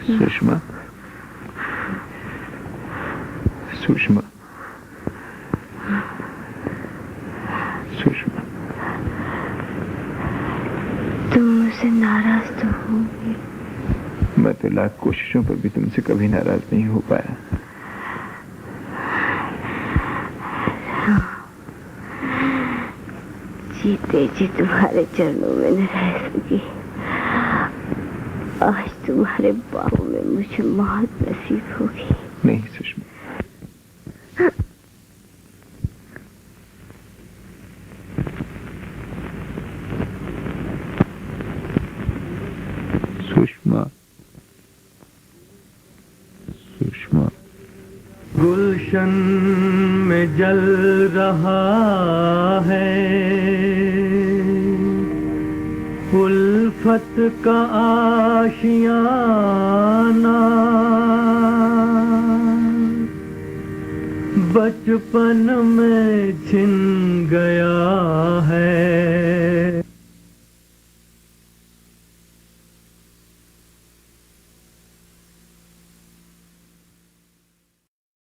सुषमा, सुषमा, सुषमा, तुम मुझसे नाराज तो होंगे। मैं तो लाख कोशिशों पर भी तुमसे कभी नाराज नहीं हो पाया। जीते जी तुम्हारे चरणों में न रह सकी, आज तुम्हारे बाहों में मुझे मौत नसीब होगी। नहीं सुषमा, सुषमा, सुषमा। गुलशन में जल रहा है उल्फत का आशियाना, बचपन में छिन गया है